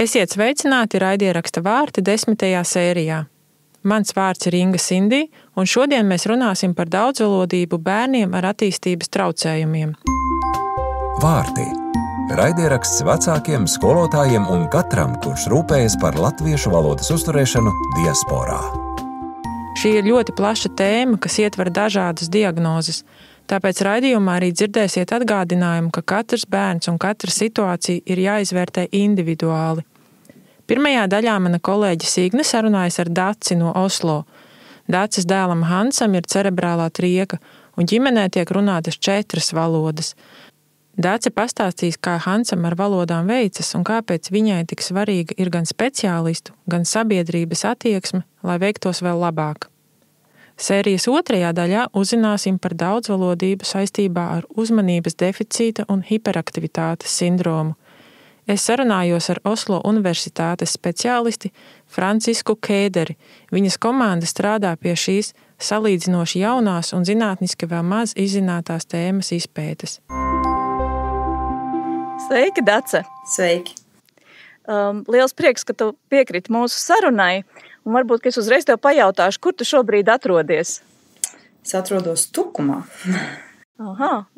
Esiet sveicināti raidieraksta vārti 10. sērijā. Mans vārds ir Inga Sindī, un šodien mēs runāsim par daudzvalodību bērniem ar attīstības traucējumiem. Vārti – raidieraksts vecākiem, skolotājiem un katram, kurš rūpējas par latviešu valodas uzturēšanu diasporā. Šī ir ļoti plaša tēma, kas ietver dažādas diagnozes, tāpēc raidījumā arī dzirdēsiet atgādinājumu, ka katrs bērns un katra situācija ir jāizvērtē individuāli. Pirmajā daļā mana kolēģe Signe sarunājas ar Daci no Oslo. Daces dēlam Hansam ir cerebrālā trieka, un ģimenē tiek runātas 4 valodas. Dace pastāstīs, kā Hansam ar valodām veicas un kāpēc viņai tik svarīga ir gan speciālistu, gan sabiedrības attieksme, lai veiktos vēl labāk. Sērijas 2. daļā uzzināsim par daudzvalodību saistībā ar uzmanības deficīta un hiperaktivitātes sindromu. Es sarunājos ar Oslo Universitātes speciālisti Francisku Kēderi. Viņas komanda strādā pie šīs salīdzinoši jaunās un zinātniski vēl maz izzinātās tēmas izpētes. Sveiki, Dace! Sveiki! Liels prieks, ka tu piekriti mūsu sarunai. Un varbūt, ka es uzreiz tev pajautāšu, kur tu šobrīd atrodies? Es atrodos Tukumā. Aha,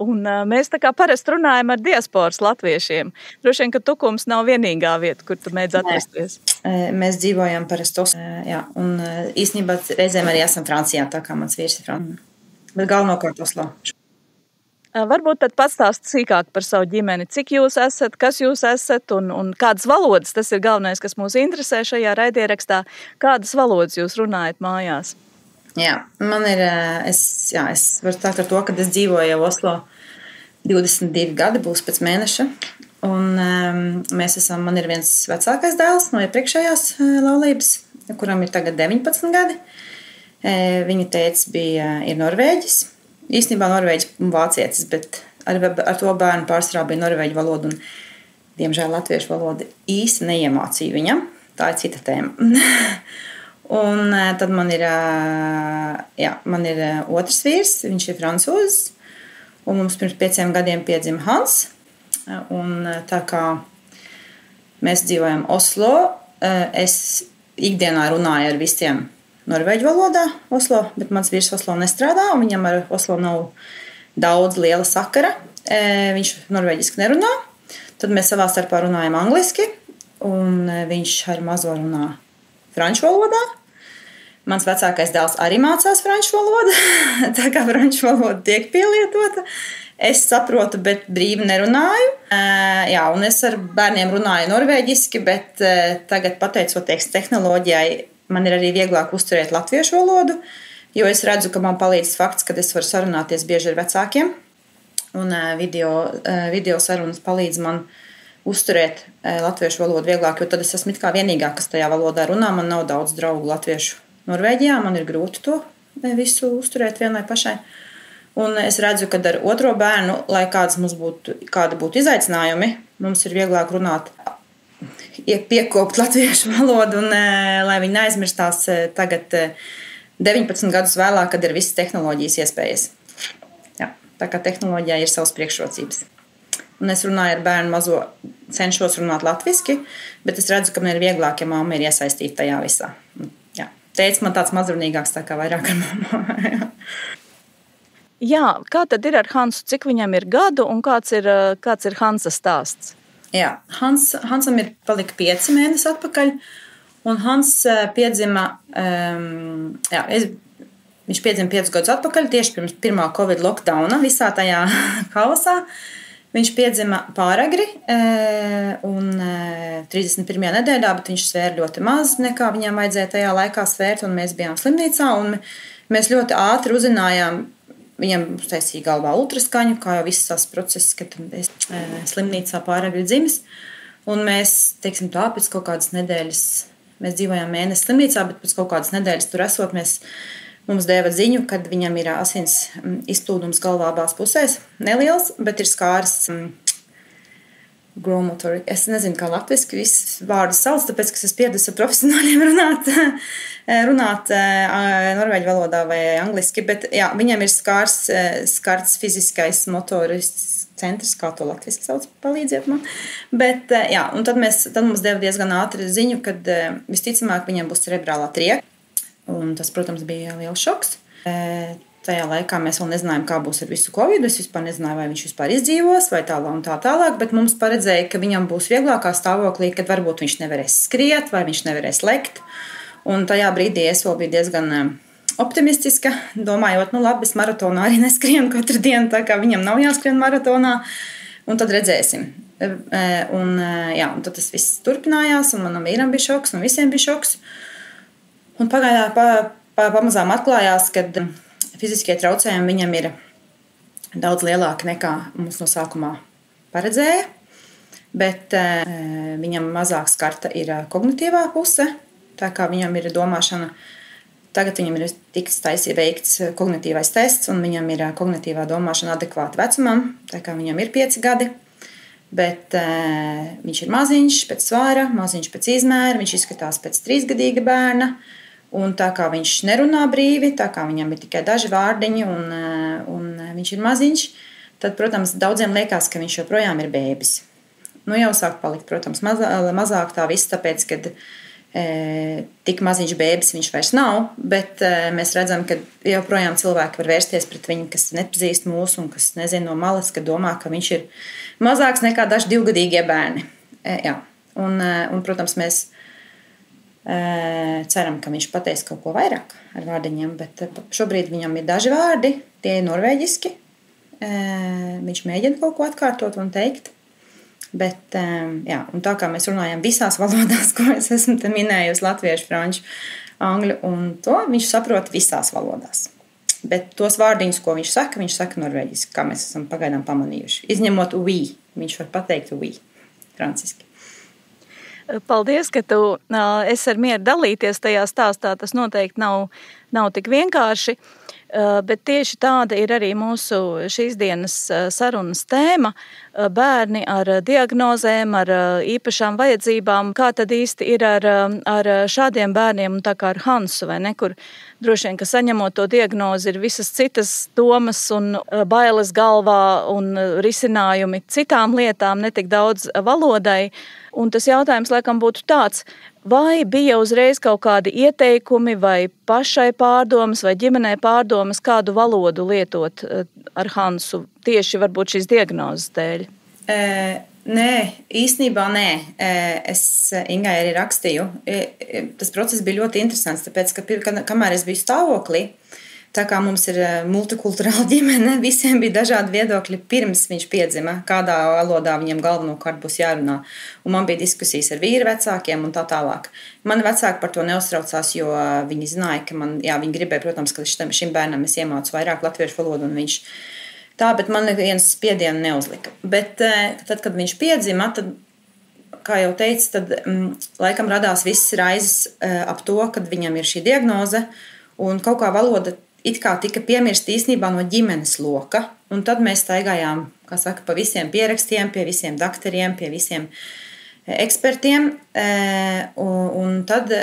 un mēs tā kā parasti runājam ar diasporas latviešiem. Droši vien, ka Tukums nav vienīgā vieta, kur tu mēdz atrasties. Mēs dzīvojam parasti Oslo, jā, un īstenībā reizēm arī esam Francijā, tā kā mans vīrs ir Francijā. Bet galvenokārt Oslo. Varbūt tad pastāst sīkāk par savu ģimeni. Cik jūs esat, kas jūs esat un kādas valodas, tas ir galvenais, kas mūs interesē šajā raidierakstā. Kādas valodas jūs runājat mājās? Jā, es varu stākt ar to, ka es dzīvoju jau Oslo 22 gadi, būs pēc mēneša. Un man ir viens vecākais dēls no iepriekšējās laulības, kuram ir tagad 19 gadi. Viņa tētis ir norvēģis. Īstenībā norvēģis un vācietis, bet ar to bērnu pārsvarā bija norvēģu valoda un, diemžēl, latviešu valoda īsti neiemācīja viņam. Tā ir cita tēma. Un tad man ir otrs vīrs, viņš ir francūzis, un mums pirms 5 gadiem piedzima Hans. Un tā kā mēs dzīvojam Oslo, es ikdienā runāju ar visiem norvēģu valodā Oslo, bet mans vīrs Oslo nestrādā, un viņam ar Oslo nav daudz liela sakara. Viņš norvēģiski nerunā. Tad mēs savā starpā runājam angliski, un viņš ar mazo runā franču valodā. Mans vecākais dēls arī mācās franču valodu, tā kā franču valoda tiek pielietota. Es saprotu, bet brīvi nerunāju. Un es ar bērniem runāju norvēģiski, bet tagad, pateicoties tehnoloģijai, man ir arī vieglāk uzturēt latviešu valodu, jo es redzu, ka man palīdz fakts, ka es varu sarunāties bieži ar vecākiem. Un video sarunas palīdz man uzturēt latviešu valodu vieglāk, jo tad es esmu it kā vienīgā, kas tajā valodā runā. Man nav daudz draugu latviešu Norvēģijā, man ir grūti to visu uzturēt vienai pašai. Un es redzu, ka ar otro bērnu, lai kādi būtu izaicinājumi, mums ir vieglāk runāt, piekopt latviešu valodu, un lai viņi neaizmirstās tagad 19 gadus vēlāk, kad ir visas tehnoloģijas iespējas. Jā, tā kā tehnoloģijā ir savas priekšrocības. Un es runāju ar bērnu mazo, cenšos runāt latviski, bet es redzu, ka man ir vieglāk, ja mamma ir iesaistīta tajā visā. Jā. Tētis man tāds mazrunīgāks, tā kā vairāk ar mammu. Jā, kā tad ir ar Hansu? Cik viņam ir gadu un kāds ir Hansa stāsts? Jā, Hansam ir palika 5 mēnesi atpakaļ, un Hans piedzima, viņš piedzima 5 gadus atpakaļ, tieši pirms pirmā Covid lockdowna visā tajā haosā. Viņš piedzima pāragri un 31. nedēļā, bet viņš svēra ļoti maz, nekā viņam vajadzēja tajā laikā svērt, un mēs bijām slimnīcā, un mēs ļoti ātri uzzinājām, viņam taisīja galvā ultraskaņu, kā jau viss tās process, kad es slimnīcā pāragri dzimis, un mēs, teiksim tā, pēc kaut kādas nedēļas, mēs dzīvojām mēnesi slimnīcā, bet pēc kaut kādas nedēļas tur esot, mums deva ziņu, kad viņam ir asins izplūdums galvā abās pusēs. Neliels, bet ir skārs gromotori. Es nezinu, kā latviski viss vārdus sauc, tāpēc, ka es pieradusi ar profesionāļiem runāt norvēģu valodā vai angliski, bet jā, viņam ir skārs fiziskais motorisks centrs, kā to latviski sauc, palīdziet man. Bet, jā, un tad mums deva diezgan ātri ziņu, kad visticamāk viņam būs cerebrālā trieka. Un tas, protams, bija liels šoks. Tajā laikā mēs vēl nezinājām, kā būs ar visu covid. Es vispār nezināju, vai viņš vispār izdzīvos, vai tālāk un tā tālāk. Bet mums paredzēja, ka viņam būs vieglākā stāvoklī, kad varbūt viņš nevarēs skriet, vai viņš nevarēs lekt. Un tajā brīdī es vēl biju diezgan optimistiska, domājot, nu labi, es maratonā arī neskrienu katru dienu, tā kā viņam nav jāskrien maratonā. Un tad redzēsim. Un tad tas viss turpinājās, un manam vīram bija šoks, un visiem bija šoks. Un pamazām atklājās, ka fiziskie traucējumi viņam ir daudz lielāki nekā mums no sākumā paredzēja, bet viņam mazāk skarta ir kognitīvā puse, tā kā viņam ir domāšana. Tagad viņam ir tiks veikts kognitīvais tests, un viņam ir kognitīvā domāšana adekvāta vecumam, tā kā viņam ir 5 gadi, bet viņš ir maziņš pēc svāra, maziņš pēc izmēra, viņš izskatās pēc 3-gadīga bērna. Un tā kā viņš nerunā brīvi, tā kā viņam ir tikai daži vārdiņi un viņš ir maziņš, tad, protams, daudziem liekas, ka viņš joprojām ir bēbis. Nu, jau sāk palikt, protams, mazāk tā viss, tāpēc, ka tik maziņš bēbis viņš vairs nav, bet mēs redzam, ka joprojām cilvēki var vērsties pret viņu, kas nepazīst mūs un kas nezina no malas, ka domā, ka viņš ir mazāks nekā daži 2-gadīgie bērni. Jā. Un, protams, mēs ceram, ka viņš pateiks kaut ko vairāk ar vārdiņiem, bet šobrīd viņam ir daži vārdi, tie ir norvēģiski. Viņš mēģina kaut ko atkārtot un teikt, bet jā, un tā kā mēs runājam visās valodās, ko es esmu te minējusi, latviešu, franču, angļu, un to viņš saprot visās valodās. Bet tos vārdiņus, ko viņš saka norvēģiski, kā mēs esam pagaidām pamanījuši. Izņemot oui, viņš var pateikt oui, franciski. Paldies, ka tu esi ar mieru dalīties tajā stāstā. Tas noteikti nav tik vienkārši, bet tieši tāda ir arī mūsu šīs dienas sarunas tēma. Bērni ar diagnozēm, ar īpašām vajadzībām. Kā tad īsti ir ar šādiem bērniem, tā kā ar Hansu, vai ne, kur droši vien, ka saņemot to diagnozi ir visas citas domas un bailes galvā un risinājumi citām lietām, ne tik daudz valodai. Un tas jautājums laikam būtu tāds, vai bija uzreiz kaut kādi ieteikumi vai pašai pārdomas vai ģimenei pārdomas, kādu valodu lietot ar Hansu, tieši varbūt šīs diagnozes dēļ? Nē, īstenībā nē. Es Ingai arī rakstīju. Tas process bija ļoti interesants, tāpēc, ka kamēr es biju stāvoklī, tā kā mums ir multikulturāla ģimene, visiem bija dažādi viedokļi pirms viņš piedzima, kādā valodā viņam galvenokārt būs jārunā. Un man bija diskusijas ar vīra vecākiem un tā tālāk. Mani vecāki par to neuztraucās, jo viņi zināja, ka viņi gribēja, protams, ka šim bērnam es iemācu vairāk latviešu valodu un viņš tā, bet man neviens spiedienu neuzlika. Bet tad, kad viņš piedzima, tad, kā jau teicu, tad laikam radās viss raizes ap to, kad viņam ir šī diagnoze un kaut kā valoda it kā tika piemirst īstenībā no ģimenes loka, un tad mēs staigājām, kā saka, pa visiem pierakstiem, pie visiem dakteriem, pie visiem ekspertiem, un tad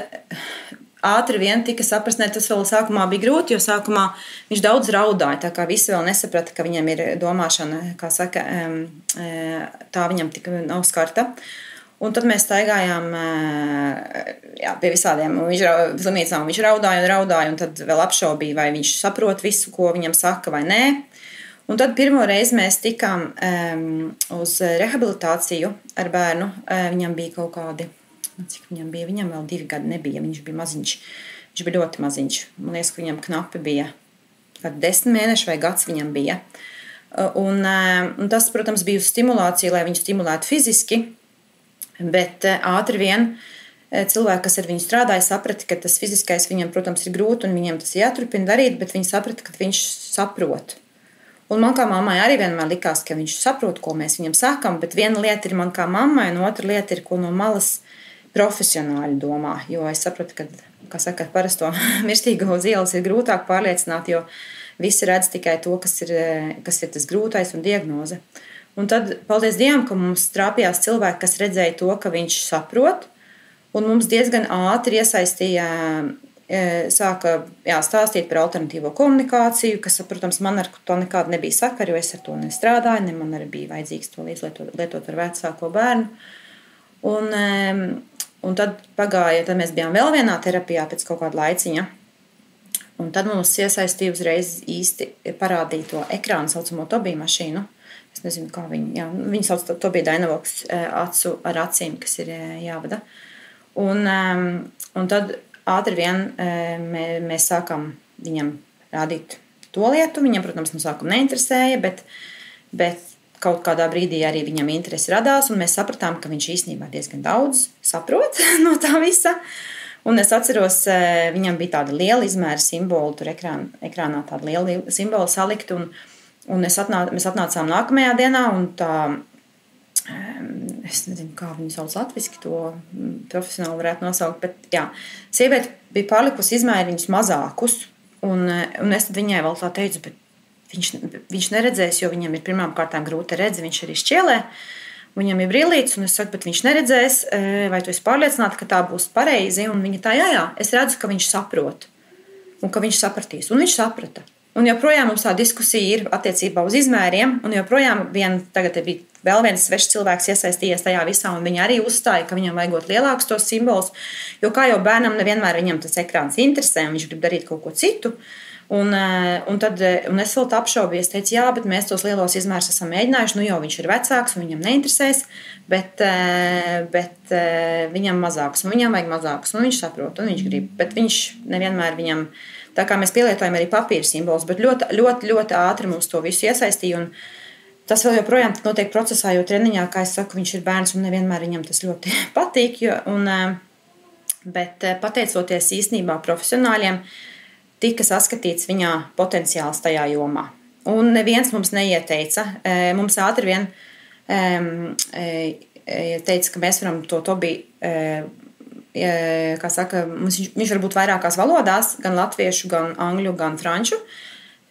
ātri vien tika saprast, tas vēl sākumā bija grūti, jo sākumā viņš daudz raudāja, tā kā visi vēl nesaprata, ka viņam ir domāšana, kā saka, tā viņam tik nav skarta. Un tad mēs staigājām pie visādiem slimnīcām. Viņš raudāja, un tad vēl apšaubīja, vai viņš saprot visu, ko viņam saka, vai nē. Un tad pirmo reizi mēs tikām uz rehabilitāciju ar bērnu. Viņam bija kaut kādi, cik viņam bija? Viņam vēl 2 gadi nebija, viņš bija maziņš. Viņš bija ļoti maziņš. Man liekas, ka viņam knapi bija 10 mēneši vai gads viņam bija. Un tas, protams, bija uz stimulāciju, lai viņu stimulētu fiziski. Bet ātri vien cilvēki, kas ar viņu strādāja, saprata, ka tas fiziskais viņam, protams, ir grūti un viņam tas jāturpina darīt, bet viņi saprata, ka viņš saprot. Un man kā mammai arī vienmēr likās, ka viņš saprot, ko mēs viņam sakam, bet viena lieta ir man kā mammai, un otra lieta ir, ko no malas profesionāļi domā. Jo es sapratu, ka, kā saka, parasto mirstīgo uz ielas ir grūtāk pārliecināt, jo visi redz tikai to, kas ir tas grūtais un diagnoze. Un tad, paldies Dievam, ka mums trāpījās cilvēki, kas redzēja to, ka viņš saprot, un mums diezgan ātri iesaistīja sāka stāstīt par alternatīvo komunikāciju, kas, protams, man ar to nekāda nebija sakara, jo es ar to nestrādāju, ne man arī bija vajadzīgs to lietot ar vecāko bērnu. Un tad pagāja, tad mēs bijām vēl vienā terapijā pēc kaut kāda laiciņa. Un tad mums iesaistīja uzreiz īsti parādīja to ekrānu saucamo Tobija mašīnu. Es nezinu, kā viņi sauc Tobija Dynavox acu ar acīm, kas ir jāvada. Un tad ātri vien mēs sākam viņam rādīt to lietu. Viņam, protams, no sākuma neinteresēja, bet kaut kādā brīdī arī viņam interesi radās, un mēs sapratām, ka viņš īstenībā diezgan daudz saprot no tā visa. Un es atceros, viņam bija tāda liela izmēra simboli, tur ekrānā tāda liela simbola salikt, un mēs atnācām nākamajā dienā, un tā, es nezinu, kā viņu sauc latviski, to profesionāli varētu nosaukt, bet sieviete bija pārlikusi izmēriņus mazākus, un es tad viņai vēl tā teicu, bet viņš neredzēs, jo viņam ir pirmām kārtām grūta redze, viņš arī šķielē, viņam ir brīlītes, un es saku, bet viņš neredzēs, vai tu esi pārliecināta, ka tā būs pareizi, un viņa tā, jā, es redzu, ka viņš saprot, un ka viņš sapratīs, un viņš saprata. Un joprojām mums tā diskusija ir attiecībā uz izmēriem, un joprojām tagad bija vēl viens svešs cilvēks iesaistījies tajā visā, un viņi arī uzstāja, ka viņam vajagot lielākus tos simbolus, jo kā jau bērnam nevienmēr viņam tas ekrāns interesē, un viņš grib darīt kaut ko citu. Un es vēl tā apšaubījos, teicu, jā, bet mēs tos lielos izmērus esam mēģinājuši, nu jau viņš ir vecāks un viņam neinteresēs, bet viņam mazāks, un viņam vajag mazāks, un viņš saprot, un viņš grib, bet viņš nevienmēr viņam, tā kā mēs pielietojam arī papīra simbolus, bet ļoti, ļoti, ļoti ātri mums to visu iesaistīja, un tas vēl joprojām notiek procesā, jo treniņā, kā es saku, viņš ir bērns, un nevienmēr viņam tas ļoti patīk, bet pateicoties īstenībā profesionāļiem, tika saskatīts viņā potenciāls tajā jomā. Un neviens mums neieteica. Mums ātri vien teica, ka mēs varam to Tobiju, kā saka, viņš var būt vairākās valodās, gan latviešu, gan angļu, gan franču.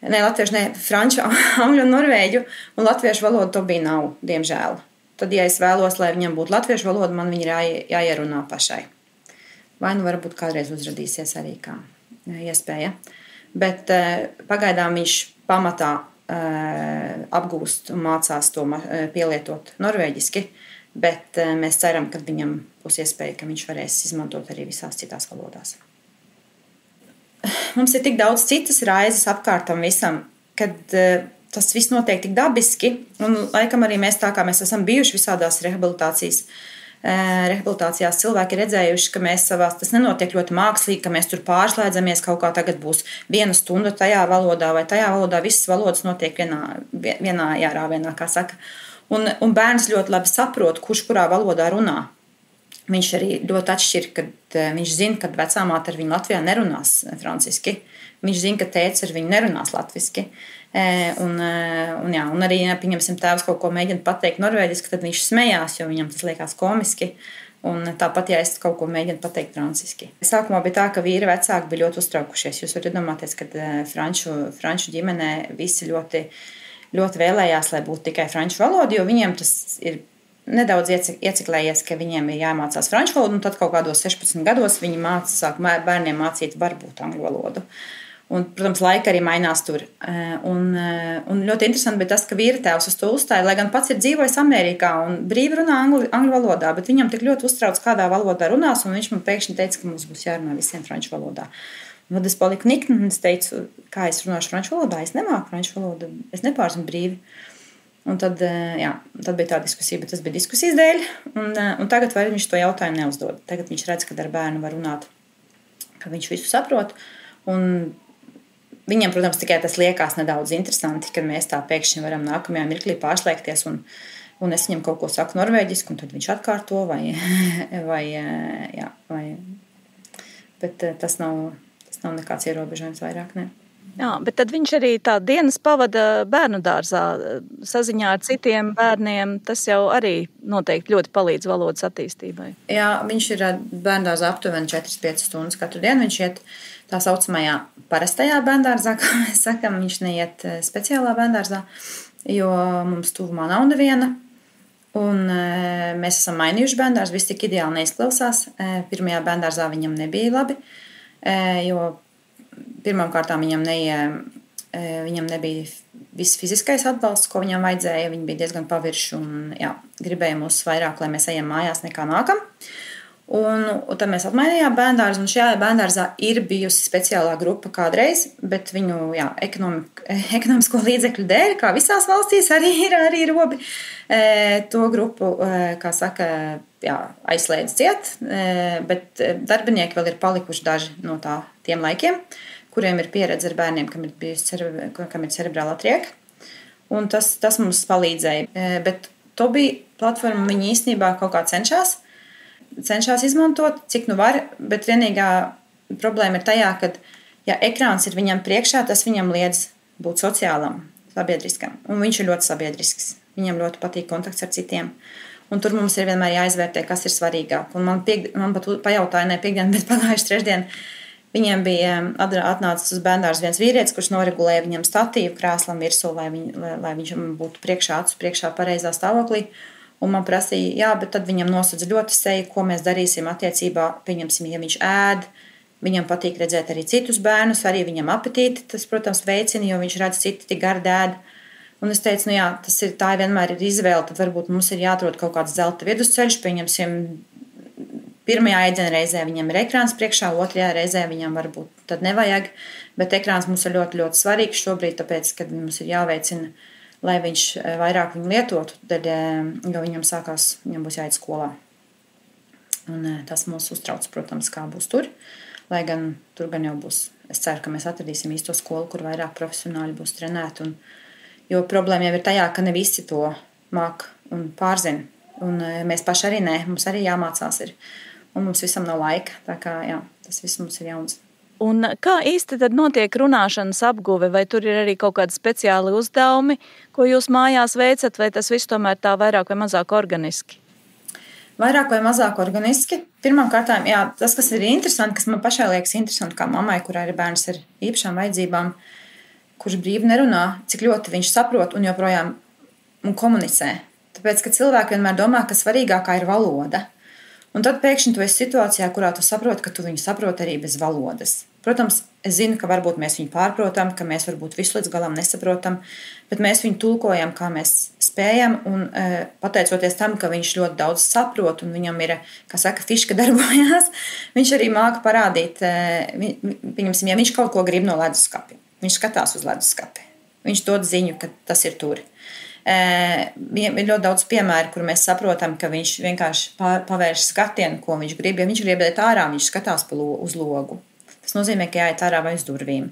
Franču, angļu un norvēģu, un latviešu valodu Tobija nav, diemžēl. Tad, ja es vēlos, lai viņam būtu latviešu valoda, man viņa ir jāierunā pašai. Vai nu varbūt kādreiz uzradīsies arī kā iespēja. Bet pagaidām viņš pamatā apgūst un mācās to pielietot norvēģiski, bet mēs ceram, ka viņam būs iespēja, ka viņš varēs izmantot arī visās citās valodās. Mums ir tik daudz citas raizes apkārtam visam, kad tas viss notiek tik dabiski, un laikam arī mēs tā kā mēs esam bijuši visādās rehabilitācijās cilvēki ir redzējuši, ka mēs savās, tas nenotiek ļoti mākslīgi, ka mēs tur pārslēdzamies, kaut kā tagad būs 1 stunda tajā valodā vai tajā valodā, visas valodas notiek vienā jārāvienā, kā saka. Un bērns ļoti labi saprot, kurš kurā valodā runā. Viņš arī ļoti atšķir, kad viņš zina, ka vecāmāte ar viņu Latvijā nerunās franciski. Viņš zina, ka tēvs ar viņu nerunās latviski. Un arī, pieņemsim, tēvs kaut ko mēģina pateikt norvēģiski, tad viņš smējās, jo viņam tas liekas komiski. Un tāpat, ja es kaut ko mēģinu pateikt franciski. Sākumā bija tā, ka vīri vecāki bija ļoti uztraukušies. Jūs varat iedomāties, ka franču ģimenē visi ļoti, ļoti vēlējās, lai būtu tikai franču valoda, jo viņiem tas ir nedaudz ieciklējies, ka viņiem ir jāmācās franču valodu, un tad kaut kādos 16 gados viņi sāk bērniem mācīt varbūt angļu valodu. Un, protams, laika arī mainās tur. Un ļoti interesanti bija tas, ka vīra tēvs uz to uzstāja, lai gan pats ir dzīvojis Amerikā un brīvi runā angļu valodā, bet viņam tik ļoti uztrauc, kādā valodā runās, un viņš man pēkšņi teica, ka mums būs jārunā visiem franču valodā. Un tad es paliku nikni, un es teicu, kā es runāšu franču valodā, es nemāku franču valodu, es nepārzinu brīvi. Un tad bija tā diskusija, bet tas bija diskusijas dēļ, un tagad vairs viņš to jautājumu neuzdod. Tagad viņš redz, ka ar bērnu var runāt, ka viņš visu saprot, un viņam, protams, tikai tas liekas nedaudz interesanti, kad mēs tā pēkšņi varam nākamajā mirklī pārslēgties, un es viņam kaut ko saku norvēģiski, un tad viņš atkārto, bet tas nav nekāds ierobežojums vairāk, ne. Jā, bet tad viņš arī tā dienas pavada bērnu dārzā saziņā ar citiem bērniem. Tas jau arī noteikti ļoti palīdz valodas attīstībai. Jā, viņš ir bērnu dārzā aptuveni 4-5 stundas katru dienu. Viņš iet tā saucamajā parastajā bērnu dārzā, kā mēs sakam. Viņš neiet speciālā bērnu dārzā, jo mums tuvumā nav neviena. Un mēs esam mainījuši bērnu dārzu, viss tik ideāli neizklausās. Pirmajā bērnu dārzā viņam nebija labi. jo pirmkārt viņam nebija viss fiziskais atbalsts, ko viņam vajadzēja. Viņi bija diezgan pavirši un gribēja mūs vairāk, lai mēs ejam mājās nekā nākam. Un tad mēs apmainījām bērndārzu, un šajā bērndārzā ir bijusi speciālā grupa kādreiz, bet viņu ekonomisko līdzekļu dēļ, kā visās valstīs, arī ir robi. To grupu, kā saka, aizslēdz ciet, bet darbinieki vēl ir palikuši daži no tiem laikiem, kuriem ir pieredze ar bērniem, kam ir cerebrālā trieka. Un tas mums palīdzēja. Bet to bija platforma, viņi īstenībā kaut kā cenšas izmantot, cik nu var, bet vienīgā problēma ir tajā, ka, ja ekrāns ir viņam priekšā, tas viņam liedz būt sociālam, sabiedriskam. Un viņš ir ļoti sabiedrisks. Viņam ļoti patīk kontakts ar citiem. Un tur mums ir vienmēr jāizvērtē, kas ir svarīgāk. Un man pat pajautāja, ne piekdien, bet pagājuši trešdien, viņiem bija atnācis uz bērndārzu viens vīrietis, kurš noregulēja viņam statīvu krēslam virsū, lai viņš būtu acu priekšā pareizā stāvoklī. Un man prasīja, bet tad viņam nosedz ļoti seju, ko mēs darīsim attiecībā, pieņemsim, ja viņš ēd. Viņam patīk redzēt arī citus bērnus, arī viņam apetīti, tas, protams, veicina, jo viņš redz citi tik gardi ēd. Un es teicu, tā vienmēr ir izvēle, tad varbūt mums ir jāatrod kaut kāds zelta vidusceļš, pieņemsim, pirmajā ēdiena reizē viņam ir ekrāns priekšā, otrajā reizē viņam varbūt tad nevajag, bet ekrāns mums ir ļoti, ļoti svarīgs šobrīd, tāpēc, kad mums ir jāveicina, lai viņš vairāk viņu lietotu, tad, jo viņam būs jāiet skolā. Un tas mūs uztrauc, protams, kā būs tur, lai gan tur gan jau būs. Es ceru, ka mēs atradīsim īsto skolu, kur vairāk profesionāļi būs trenēti. Jo problēma jau ir tajā, ka ne visi to māk un pārzina. Un mēs paši arī nē, mums arī jāmācās ir. Un mums visam nav laika, tā kā tas viss mums ir jauns. Un kā īsti tad notiek runāšanas apguve? Vai tur ir arī kaut kādi speciāli uzdevumi, ko jūs mājās veicat, vai tas viss tomēr tā vairāk vai mazāk organiski? Vairāk vai mazāk organiski. Pirmkārt, tas, kas ir interesanti, kas man pašai liekas interesanti, kā mammai, kurā ir bērns ar īpašām vajadzībām, kurš brīvi nerunā, cik ļoti viņš saprot un joprojām komunicē. Tāpēc, ka cilvēki vienmēr domā, ka svarīgākā ir valoda. Un tad pēkšņi tu esi situācijā, kurā tu saproti, ka tu viņu saproti arī bez valodas. Protams, es zinu, ka varbūt mēs viņu pārprotam, ka mēs varbūt visu līdz galam nesaprotam, bet mēs viņu tulkojam, kā mēs spējam, un pateicoties tam, ka viņš ļoti daudz saprot, un viņam ir, kā saka, fiška darbojās, viņš arī māka parādīt, pieņemsim, ja viņš kaut ko grib no leduskapja. Viņš skatās uz leduskapi. Viņš dod ziņu, ka tas ir tur. Ir ļoti daudz piemēru, kur mēs saprotam, ka viņš vienkārši pavērš skatienu, ko viņš grib. Ja viņš grib iet ārā, viņš skatās uz logu. Tas nozīmē, ka jāiet ārā vai uz durvīm.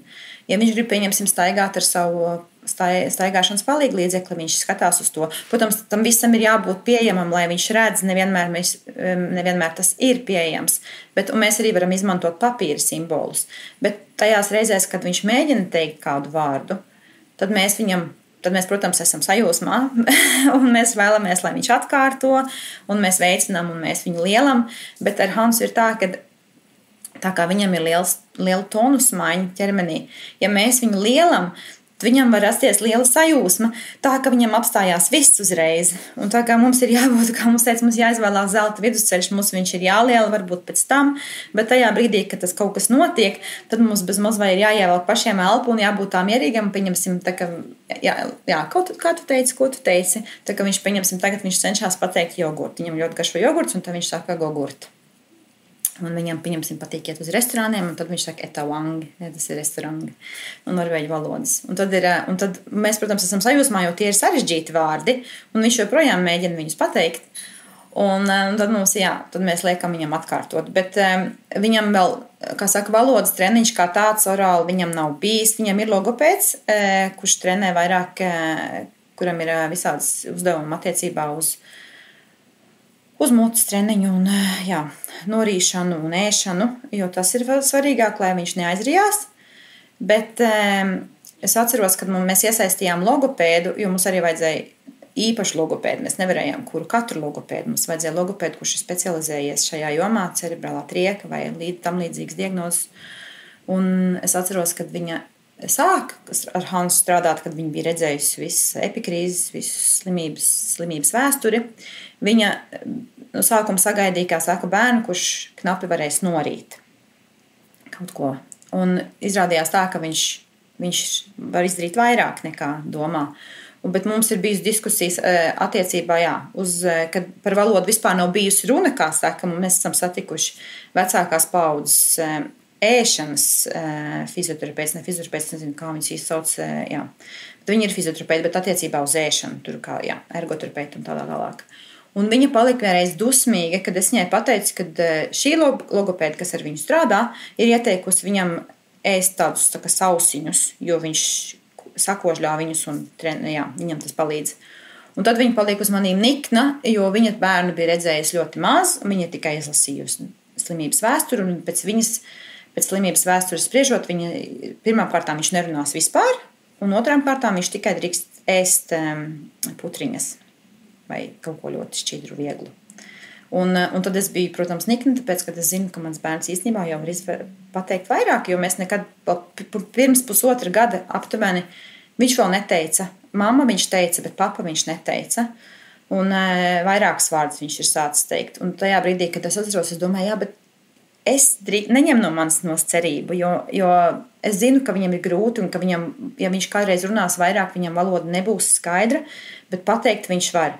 Ja viņš grib, pieņemsim, staigāt ar savu staigāšanas palīglīdzekli, viņš skatās uz to. Protams, tam visam ir jābūt pieejamam, lai viņš redz, nevienmēr tas ir pieejams. Bet mēs arī varam izmantot papīra simbolus. Bet tajās reizēs, kad viņš mēģina teikt kādu vārdu, tad mēs, protams, esam sajūsmā, un mēs vēlamies, lai viņš atkārto, un mēs veicinām, un mēs viņu lielam. Bet ar Hansu ir tā kā viņam ir liela tonus maiņa ķermenī. Ja mēs viņu lielam, tad viņam var rasties liela sajūsma, tā ka viņam apstājās viss uzreiz. Un tā kā mums ir jābūt, kā mums teica, mums jāizvēlās zelta vidusceļš, mums viņš ir jāliela varbūt pēc tam, bet tajā brīdī, kad tas kaut kas notiek, tad mums bez maz vai ir jāievelk pašiem elpu un jābūt tā mierīgam, pieņemsim, tā ka, kā tu teici, ko tu teici, tā ka viņš, pieņemsim, tagad viņš cenšas pateikt jogurtu, viņam ļoti garšo jogurts, un tad viņš saka gogurtu. Un viņam, pieņemsim, patīk iet uz restorāniem, un tad viņš saka etawangi, tas ir restorāni, un norvēģu valodas. Un tad mēs, protams, esam sajūsmā, jo tie ir sarežģīti vārdi, un viņš joprojām mēģina viņus pateikt. Un tad tad mēs liekam viņam atkārtot. Bet viņam vēl, kā saka, valodas treniņš kā tāds orāli viņam nav bijis. Viņam ir logopēds, kurš trenē vairāk, kuram ir visādas uzdevumi attiecībā uz mutes treniņu un norīšanu un ēšanu, jo tas ir vēl svarīgāk, lai viņš neaizrijās. Bet es atceros, kad mēs iesaistījām logopēdu, jo mums arī vajadzēja īpašu logopēdu. Mēs nevarējām katru logopēdu. Mums vajadzēja logopēdu, kurš ir specializējies šajā jomā, cerebrālā trieka vai tam līdzīgas diagnozes. Un es atceros, kad viņa sāka ar Hansu strādāt, kad viņa bija redzējusi visas epikrīzes, visas slimības vēsturi. Viņa no sākuma sagaidīja, kā saka, bērnu, kurš knapi varēs norīt. kaut ko. Un izrādījās tā, ka viņš var izdarīt vairāk nekā domā. Bet mums ir bijusi diskusijas attiecībā, kad par valodu vispār nav bijusi runa, kā saka, mēs esam satikuši vecākās paudzes ēšanas fizioterapeits, ne fizioterapeits, nezinu, kā viņas izsauc, bet viņi ir fizioterapeiti, bet attiecībā uz ēšanu, tur kā, ergoterapeiti un tālāk. Un viņa palika vienreiz dusmīga, kad es viņai pateicu, ka šī logopēda, kas ar viņu strādā, ir ieteikusi viņam ēst tādus tā kā sausiņus, jo viņš sakožļā viņus un viņam tas palīdz. Un tad viņa paliek uz manīm nikna, jo viņa bērnu bija redzējusi ļoti maz, un viņa tikai izlasījusi slimības vēsturi, un pēc slimības vēstures spriežot, pirmām kārtām viņš nerunās vispār, un otrām kārtām viņš tikai drīkst ēst putriņas vai kaut ko ļoti šķidru vieglu. Un tad es biju, protams, nikna, tāpēc, ka es zinu, ka mans bērns īstenībā jau var pateikt vairāk, jo mēs nekad pirms pusotra gada aptuveni viņš vēl neteica. Mamma viņš teica, bet papa viņš neteica. Un vairākas vārdus viņš ir sācis teikt. Un tajā brīdī, kad es atceros, es domāju, bet es neņem no manas cerību, jo es zinu, ka viņam ir grūti un ka viņam, ja viņš kādreiz runās vairāk, viņam valoda nebūs skaidra, bet pateikt viņš var.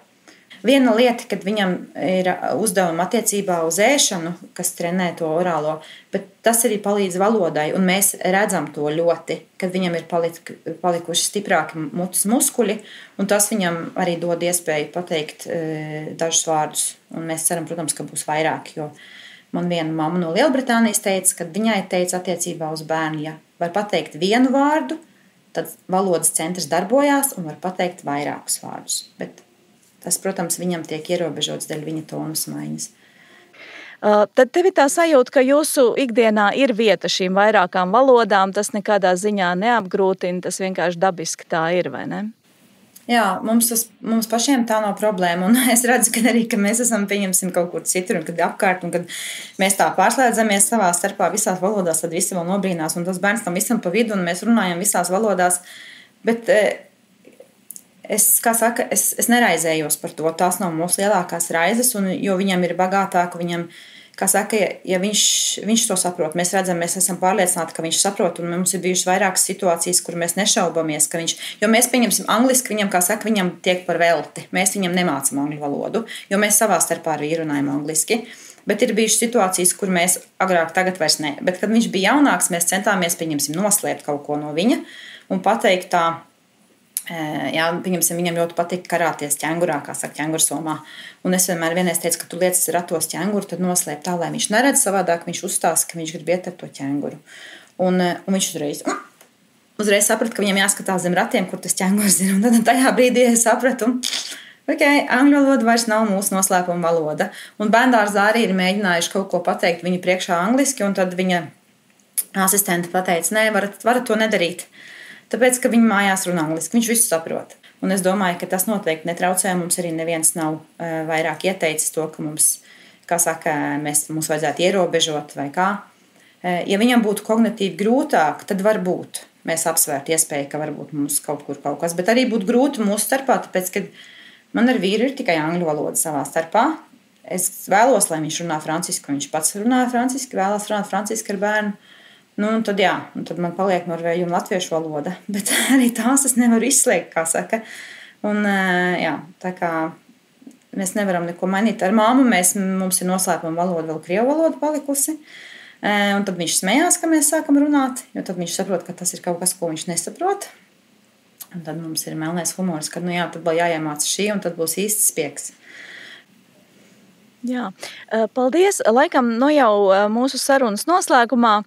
Viena lieta, kad viņam ir uzdevuma attiecībā uz ēšanu, kas trenē to orālo, bet tas arī palīdz valodai, un mēs redzam to ļoti, kad viņam ir palikuši stiprāki mutes muskuļi, un tas viņam arī dod iespēju pateikt dažus vārdus, un mēs ceram, protams, ka būs vairāk, jo man viena mamma no Lielbritānijas teica, kad viņai teica attiecībā uz bērnu, ja var pateikt vienu vārdu, tad valodas centrs darbojās un var pateikt vairākus vārdus, bet tas, protams, viņam tiek ierobežots dēļ viņa tonus maiņas. Tad tev ir tā sajūta, ka jūsu ikdienā ir vieta šīm vairākām valodām, tas nekādā ziņā neapgrūtina, tas vienkārši dabiski tā ir, vai ne? Jā, mums pašiem tā nav problēma, un es redzu, ka arī, ka mēs esam, pieņemsim, kaut kur citur, un kad apkārt, un kad mēs tā pārslēdzamies savā starpā visās valodās, tad visi vēl nobrīnās, un tas bērns tam visam pa vidu, un mēs runājam visās valodās, bet es neraizējos par to. Tās nav mūsu lielākās raizes, jo viņam ir bagātāk, ja viņš to saprot. Mēs redzam, mēs esam pārliecināti, ka viņš saprot, un mums ir bijušas vairākas situācijas, kur mēs nešaubamies, ka jo mēs pieņemsim angliski, viņam tiek par velti. Mēs viņam nemācam angļu valodu, jo mēs savā starpā arī runājam angliski. Bet ir bijušas situācijas, kur mēs agrāk, tagad vairs ne. Bet, kad viņš bija jaunāks, mēs centāmies, noslēpt kaut ko no viņa un pateikt tā, viņam ļoti patīk karāties ķengurā, kā saka ķengursomā. Un es vienreiz teicu, ka tu lietas ratos ķenguru, tad noslēp tā, lai viņš neredz, savādāk viņš uzstāsta, ka viņš grib iet ar to ķenguru. Un viņš uzreiz saprata, ka viņam jāskatās zem ratiem, kur tas ķengurs ir. Un tad tajā brīdī es sapratu, angļu valoda vairs nav mūsu noslēpuma valoda. Un bērndārzā arī ir mēģinājuši kaut ko pateikt viņu priekšā angliski, un tad viņa asistente pateica, nē, varat to nedarīt. Tāpēc, ka viņi mājās runā angliski, viņš visu saprot. Un es domāju, ka tas noteikti netraucē. Mums arī neviens nav vairāk ieteicis to, ka mums vajadzētu ierobežot vai kā. Ja viņam būtu kognitīvi grūtāk, tad varbūt mēs apsvērtu iespēju, ka varbūt mums kaut kas, bet arī būtu grūti mūsu starpā, tāpēc, ka man ar vīru ir tikai angļu valoda savā starpā. Es vēlos, lai viņš runā franciski, viņš pats runā franciski, vēlas runāt franciski ar bērnu. Tad man paliek norvēģu un latviešu valoda, bet arī tās es nevaru izslēgt, kā saka. Un, tā kā mēs nevaram neko mainīt. Ar māmu mums ir noslēpuma valoda, vēl krievu valoda palikusi. Un tad viņš smējās, ka mēs sākam runāt, jo tad viņš saprot, ka tas ir kaut kas, ko viņš nesaprot. Un tad mums ir melnais humors, ka tad vēl jāiemāca šī, un tad būs īsts spiegs. Jā, paldies. Laikam jau mūsu sarunas noslēgumā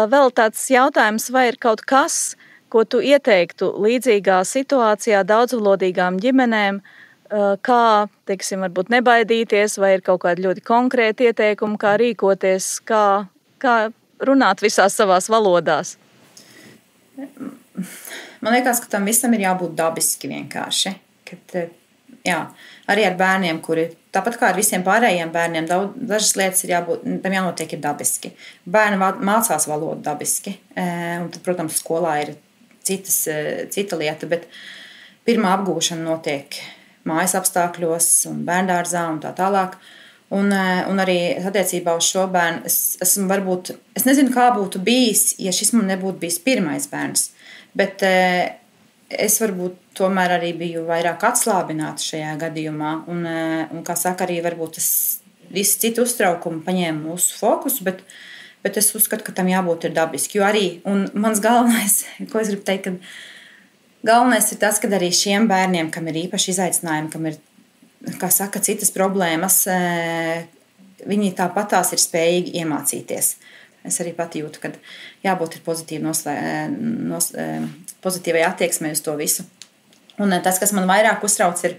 vēl tāds jautājums, vai ir kaut kas, ko tu ieteiktu līdzīgā situācijā daudzvalodīgām ģimenēm, kā, teiksim, varbūt nebaidīties, vai ir kaut kādi ļoti konkrēti ieteikumi, kā rīkoties, kā runāt visās savās valodās? Man liekas, ka tam visam ir jābūt dabiski vienkārši. Arī ar bērniem, kuri tāpat kā ar visiem pārējiem bērniem, dažas lietas tam jānotiek ir dabiski. Bērni mācās valodu dabiski, un tad, protams, skolā ir cita lieta, bet pirmā apgūšana notiek mājas apstākļos un bērndārzā un tā tālāk. Un arī attiecībā uz šo bērnu es nezinu, kā būtu bijis, ja šis man nebūtu bijis pirmais bērns. Bet es varbūt tomēr arī biju vairāk atslābināta šajā gadījumā. Un kā saka, arī varbūt tas viss citu uztraukumu paņēma mūsu fokusu, bet es uzskatu, ka tam jābūt ir dabiski. Jo arī, un mans galvenais, ko es gribu teikt, ka galvenais ir tas, ka arī šiem bērniem, kam ir īpaši izaicinājumi, kam ir, kā saka, citas problēmas, viņi tāpatās ir spējīgi iemācīties. Es arī pat jūtu, ka jābūt ir pozitīvai attieksmei uz to visu. Un tas, kas man vairāk uztrauc, ir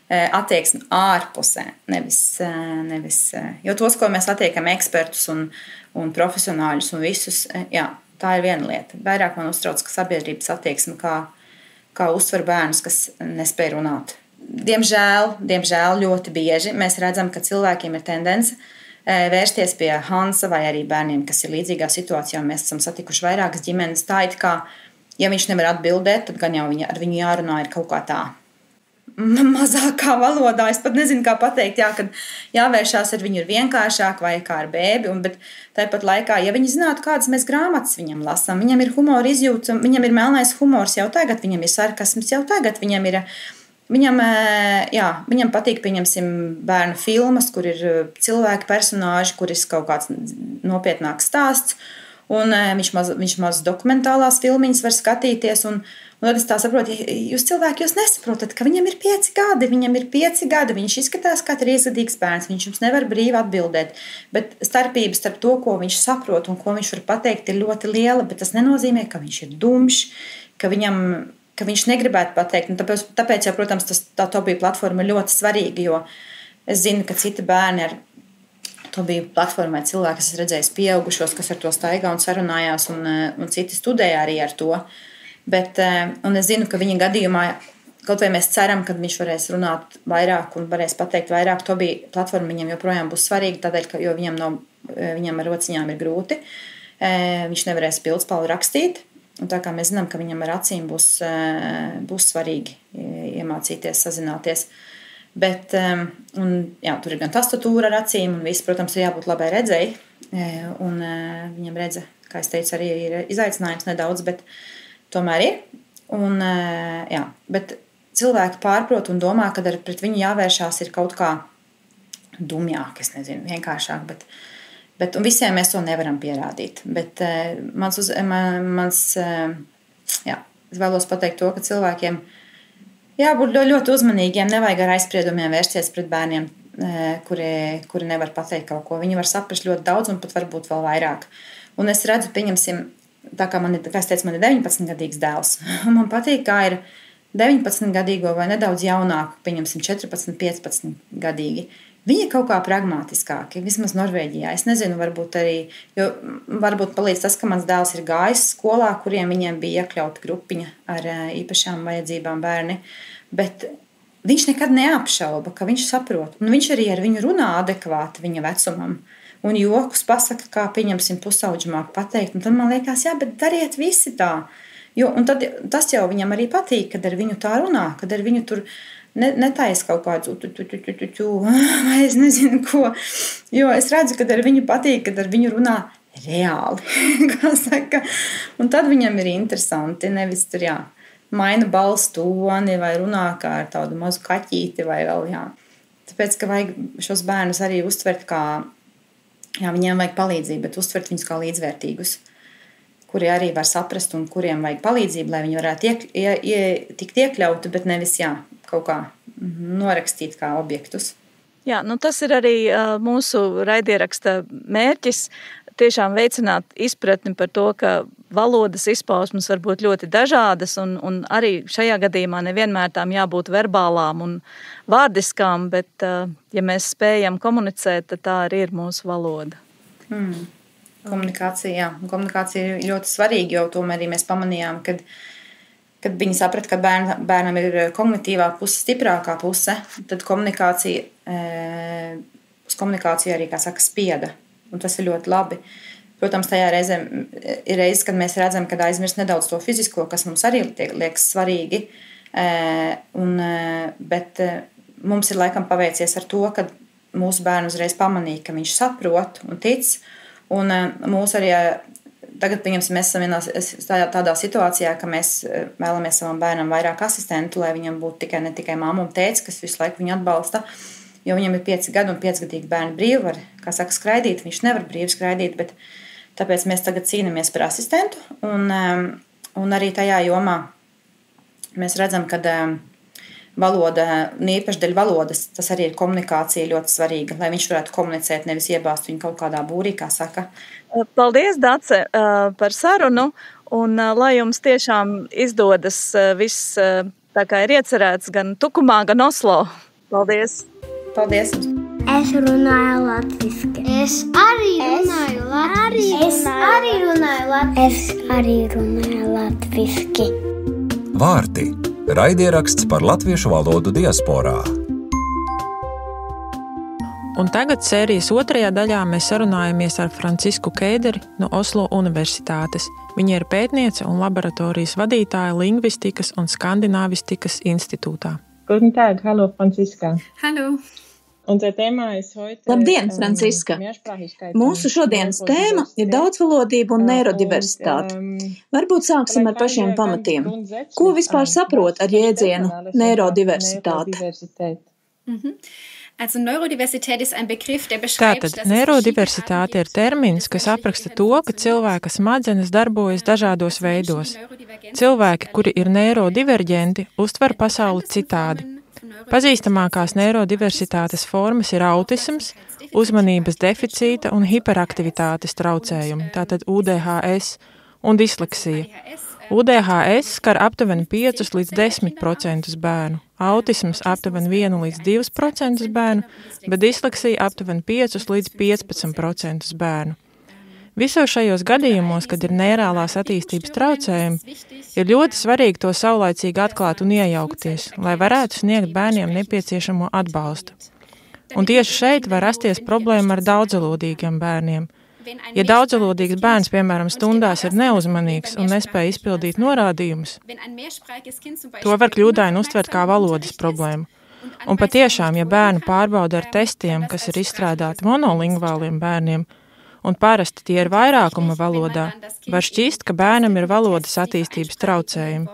attieksme ārpusē. Nevis, jo tos, ko mēs attiekam ekspertus un profesionāļus un visus, jā, tā ir viena lieta. Vairāk man uztrauc, ka sabiedrības attieksme, kā uztver bērnus, kas nespēj runāt. Diemžēl ļoti bieži mēs redzam, ka cilvēkiem ir tendence vērsties pie Hansa vai arī bērniem, kas ir līdzīgā situācijā. Mēs esam satikuši vairākas ģimenes. Tā it kā, ja viņš nevar atbildēt, tad gan jau ar viņu jārunā ir kaut kā tā mazākā valodā. Es pat nezinu, kā pateikt, kad jāvēršās ar viņu ir vienkāršāk vai kā ar bēbi. Bet tāpat laikā, ja viņi zinātu, kādas mēs grāmatas viņam lasām, viņam ir humora izjūta, viņam ir melnais humors jau tagad, viņam ir sarkasms jau tagad, Viņam patīk, pieņemsim, bērnu filmas, kur ir cilvēki, personāži, kur ir kaut kāds nopietnāks stāsts, un viņš maz dokumentālās filmiņas var skatīties, un tad es tā saprotu, jūs cilvēki, jūs nesaprotat, ka viņam ir 5 gadi, viņš izskatās kā 3-gadīgs bērns, viņš jums nevar brīvi atbildēt, bet starpības starp to, ko viņš saprot un ko viņš var pateikt, ir ļoti liela, bet tas nenozīmē, ka viņš ir dumšs, ka viņš negribētu pateikt. Tāpēc jau, protams, tā Tobija platforma ir ļoti svarīga, jo es zinu, ka citi bērni ar Tobija platformai cilvēki, kas redzējis pieaugušos, kas ar to staigā un sarunājās, un citi studēja arī ar to. Un es zinu, ka viņa gadījumā, kaut vai mēs ceram, ka viņš varēs runāt vairāk un varēs pateikt vairāk, Tobija platforma viņam joprojām būs svarīga, tādēļ, ka viņam ar rociņām ir grūti. Viņš nevarēs pildspalvu rakstīt. Un tā kā mēs zinām, ka viņam ar acīm būs svarīgi iemācīties, sazināties. Bet tur ir gan tastatūra ar acīm, un viss, protams, ir jābūt labai redzēji. Un viņam redze, kā es teicu, arī ir izaicinājums nedaudz, bet tomēr ir. Bet cilvēki pārprot un domā, ka pret viņu jāvēršās ir kaut kā dumjāk, es nezinu, vienkāršāk, un visiem mēs to nevaram pierādīt. Bet es vēlos pateikt to, ka cilvēkiem jābūt ļoti uzmanīgiem, nevajag ar aizspriedumiem vērsties pret bērniem, kuri nevar pateikt kaut ko. Viņi var saprast ļoti daudz un pat varbūt vēl vairāk. Un es redzu, pieņemsim, tā kā man ir 19-gadīgs dēls. Man patīk, kā ir 19-gadīgo vai nedaudz jaunāku, pieņemsim 14-15-gadīgi. Viņi ir kaut kā pragmatiskāki, vismaz Norvēģijā. Es nezinu, varbūt palīdz tas, ka mans dēls ir gājis skolā, kuriem viņiem bija iekļauta grupiņa ar īpašām vajadzībām bērni. Bet viņš nekad neapšauba, ka viņš saprot. Un viņš arī ar viņu runā adekvāti viņa vecumam. Un jokus pasaka, kā pieņemsim pusauģumāk pateikt. Un tad man liekas, bet dariet visi tā. Un tad tas jau viņam arī patīk, kad ar viņu tā runā, kad ar viņu tur netaisa kaut kādu vai es nezinu ko. Jo es redzu, ka ar viņu patīk, kad ar viņu runā reāli. Kā saka. Un tad viņam ir interesanti. Nevis tur maina balss toni vai runā kā ar tādu mazu kaķīti vai vēl. Tāpēc, ka vajag šos bērnus arī uztvert kā, viņiem vajag palīdzību, bet uztvert viņus kā līdzvērtīgus, kuri arī var saprast un kuriem vajag palīdzību, lai viņi varētu tikt iekļauti, bet nevis kaut kā norakstīt kā objektus. Tas ir arī mūsu raidieraksta mērķis, tiešām veicināt izpratni par to, ka valodas izpausmes var būt ļoti dažādas, un arī šajā gadījumā nevienmēr tām jābūt verbālām un vārdiskām, bet ja mēs spējam komunicēt, tad tā arī ir mūsu valoda. Komunikācija ir ļoti svarīga, jo tomēr arī mēs pamanījām, kad viņi saprata, ka bērnam ir kognitīvā puse stiprākā puse, tad uz komunikāciju arī, kā saka, spieda. Un tas ir ļoti labi. Protams, tajā reizē ir reizes, kad mēs redzam, kad aizmirst nedaudz to fizisko, kas mums arī liekas svarīgi. Bet mums ir laikam paveicies ar to, ka mūsu bērni uzreiz pamanīja, ka viņš saprot un tic. Un mūs arī tagad, pieņemsim, mēs esam tādā situācijā, ka mēs vēlamies savam bērnam vairāk asistentu, lai viņam būtu ne tikai mamma un tēvs, kas visu laiku viņu atbalsta, jo viņam ir 5 gadi un 5-gadīgi bērni brīvi var, kā saka, skraidīt. Viņš nevar brīvi skraidīt, bet tāpēc mēs tagad cīnāmies par asistentu. Un arī tajā jomā mēs redzam, ka valoda, īpaši dēļ valodas, tas arī ir komunikācija ļoti svarīga, lai viņš varētu komunicēt, nevis iebāzt viņu kaut kādā būrī, kā saka. Paldies, Dace, par sarunu, un lai jums tiešām izdodas viss, tā kā ir iecerēts, gan Tukumā, gan Oslo. Paldies! Paldies! Es runāju latviski. Es arī runāju latviski. Vārti – raidieraksts par latviešu valodu diasporā. Un tagad sērijas 2. daļā mēs sarunājamies ar Francisku Keideri no Oslo Universitātes. Viņa ir pētniece un laboratorijas vadītāja Lingvistikas un Skandināvistikas institūtā. Guten Tag, hallo Franziska. Hallo. Labdien, Franciska! Mūsu šodienas tēma ir daudzvalodība un neirodiversitāte. Varbūt sāksim ar pašiem pamatiem. Ko vispār saprot ar jēdzienu neirodiversitāte? Tātad, neirodiversitāte ir termins, kas apraksta to, ka cilvēka smadzenes darbojas dažādos veidos. Cilvēki, kuri ir neirodiverģenti, uztver pasauli citādi. Pazīstamākās neirodiversitātes formas ir autisms, uzmanības deficīta un hiperaktivitātes traucējumi, tātad UDHS, un disleksija. UDHS skar aptuveni 5 līdz 10% bērnu, autisms aptuveni 1 līdz 2% bērnu, bet disleksija aptuveni 5 līdz 15% bērnu. Visos šajos gadījumos, kad ir neirālās attīstības traucējumi, ir ļoti svarīgi to saulaicīgi atklāt un iejaukties, lai varētu sniegt bērniem nepieciešamo atbalstu. Un tieši šeit var rasties problēma ar daudzvalodīgiem bērniem. Ja daudzvalodīgs bērns, piemēram, stundās ir neuzmanīgs un nespēj izpildīt norādījumus, to var kļūdaini uztvert kā valodas problēmu. Un patiešām, ja bērnu pārbauda ar testiem, kas ir izstrādāti monolingvāliem bērniem, un parasti tie ir vairākuma valodā, var šķist, ka bērnam ir valodas attīstības traucējumi,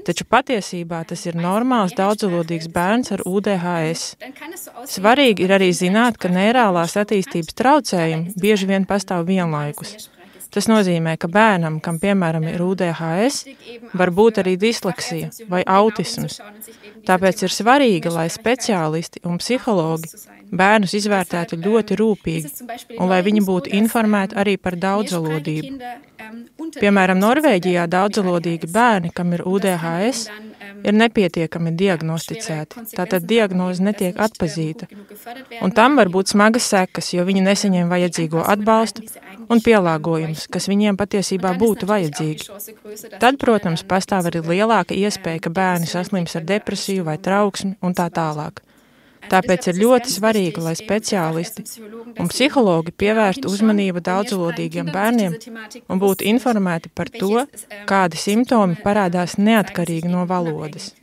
taču patiesībā tas ir normāls daudzvalodīgs bērns ar UDHS. Svarīgi ir arī zināt, ka neirālās attīstības traucējumi bieži vien pastāv vienlaikus. Tas nozīmē, ka bērnam, kam piemēram ir UDHS, var būt arī disleksija vai autisms. Tāpēc ir svarīgi, lai speciālisti un psihologi bērnus izvērtētu ļoti rūpīgi un lai viņi būtu informēti arī par daudzvalodību. Piemēram, Norvēģijā daudzvalodīgi bērni, kam ir UDHS, ir nepietiekami diagnosticēti, tātad diagnoze netiek atpazīta. Un tam var būt smagas sekas, jo viņi nesaņem vajadzīgo atbalstu un pielāgojumus, kas viņiem patiesībā būtu vajadzīgi. Tad, protams, pastāv arī lielāka iespēja, ka bērni saslims ar depresiju vai trauksmi un tā tālāk. Tāpēc ir ļoti svarīgi, lai speciālisti un psihologi pievērstu uzmanību daudzvalodīgiem bērniem un būtu informēti par to, kādi simptomi parādās neatkarīgi no valodas.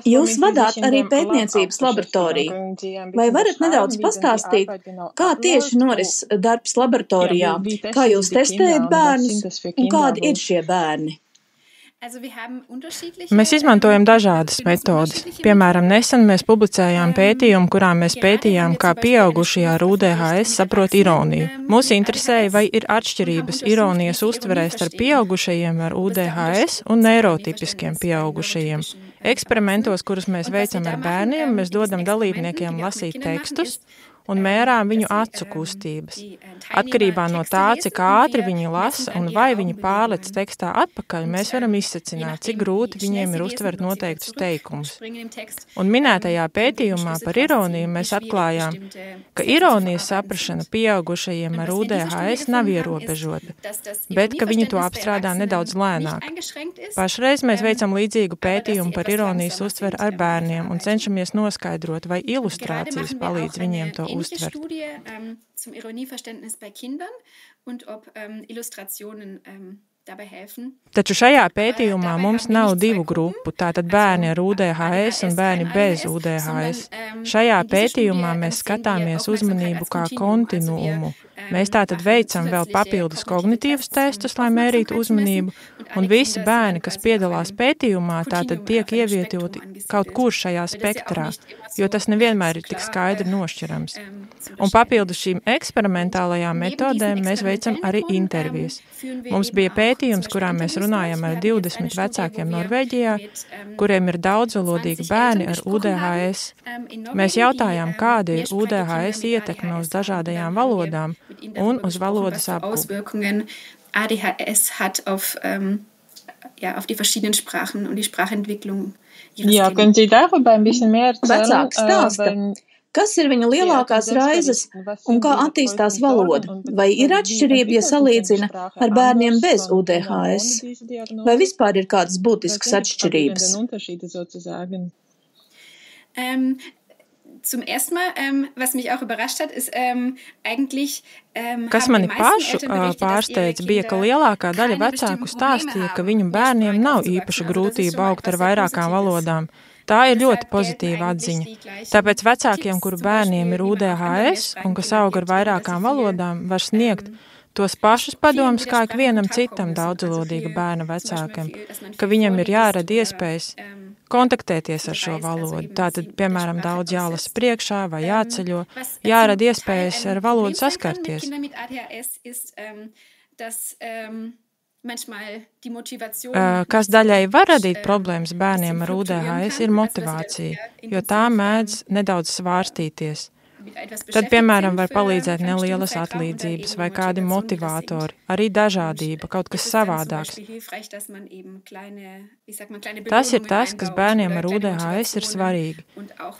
Jūs vadāt arī pētniecības laboratoriju. Vai varat nedaudz pastāstīt, kā tieši noris darbs laboratorijā, kā jūs testējat bērnus un kādi ir šie bērni? Mēs izmantojam dažādas metodes. Piemēram, nesen mēs publicējām pētījumu, kurā mēs pētījām, kā pieaugušie ar UDHS saprot ironiju. Mūs interesēja, vai ir atšķirības ironijas uztverē starp pieaugušajiem ar UDHS un neirotipiskiem pieaugušajiem. Eksperimentos, kurus mēs veicam ar bērniem, mēs dodam dalībniekiem lasīt tekstus un mērām viņu acu kustības. Atkarībā no tā, cik ātri viņi lasa un vai viņi pārlec tekstā atpakaļ, mēs varam izsecināt, cik grūti viņiem ir uztvert noteiktus teikumus. Un minētajā pētījumā par ironiju mēs atklājām, ka ironijas saprašana pieaugušajiem ar UDHS nav ierobežota, bet ka viņi to apstrādā nedaudz lēnāk. Pašreiz mēs veicam līdzīgu pētījumu par ironijas uztveri ar bērniem un cenšamies noskaidrot, vai ilustrācijas palīdz viņiem to uztvert. Zum Ironieverständnis bei Kindern und ob Illustrationen Taču šajā pētījumā mums nav divu grupu, tātad bērni ar UDHS un bērni bez UDHS. Šajā pētījumā mēs skatāmies uzmanību kā kontinuumu. Mēs tātad veicam vēl papildus kognitīvus testus, lai mērītu uzmanību, un visi bērni, kas piedalās pētījumā, tātad tiek ievietoti kaut kur šajā spektrā, jo tas nevienmēr ir tik skaidri nošķirams. Un papildus šīm eksperimentālajām metodēm mēs veicam arī intervijas. Mums bija pētījums, kurā mēs runājam ar 20 vecākiem Norvēģijā, kuriem ir daudzvalodīgi bērni ar UDHS. Mēs jautājām, kāda ir UDHS ietekme uz dažādajām valodām un uz valodas apgūvi. ADHS hat auf die verschiedenen Sprachen und die Sprachentwicklung ihres Kindes. Können Sie darüber ein bisschen mehr erzählen? Vecāks stāsta, kas ir viņa lielākās raizes un kā attīstās valoda? Vai ir atšķirība, ja salīdzina ar bērniem bez UDHS? Vai vispār ir kādas būtiskas atšķirības? Zum ersten Mal, was mich auch überrascht hat, ist eigentlich... Kas mani pašu pārsteidz, bija, ka lielākā daļa vecāku stāstīja, ka viņu bērniem nav īpaša grūtība augt ar vairākām valodām. Tā ir ļoti pozitīva atziņa. Tāpēc vecākiem, kuru bērniem ir UDHS un kas aug ar vairākām valodām, var sniegt tos pašus padomus kā ikvienam citam daudzvalodīga bērna vecākam, ka viņam ir jārada iespējas kontaktēties ar šo valodu. Tātad, piemēram, daudz jālasa priekšā vai jāceļo, jārada iespējas ar valodu saskarties. Kas daļai var radīt problēmas bērniem ar UDHS, ir motivācija, jo tā mēdz nedaudz svārstīties. Tad, piemēram, var palīdzēt nelielas atlīdzības vai kādi motivātori, arī dažādība, kaut kas savādāks. Tas ir tas, kas bērniem ar UDHS ir svarīgi.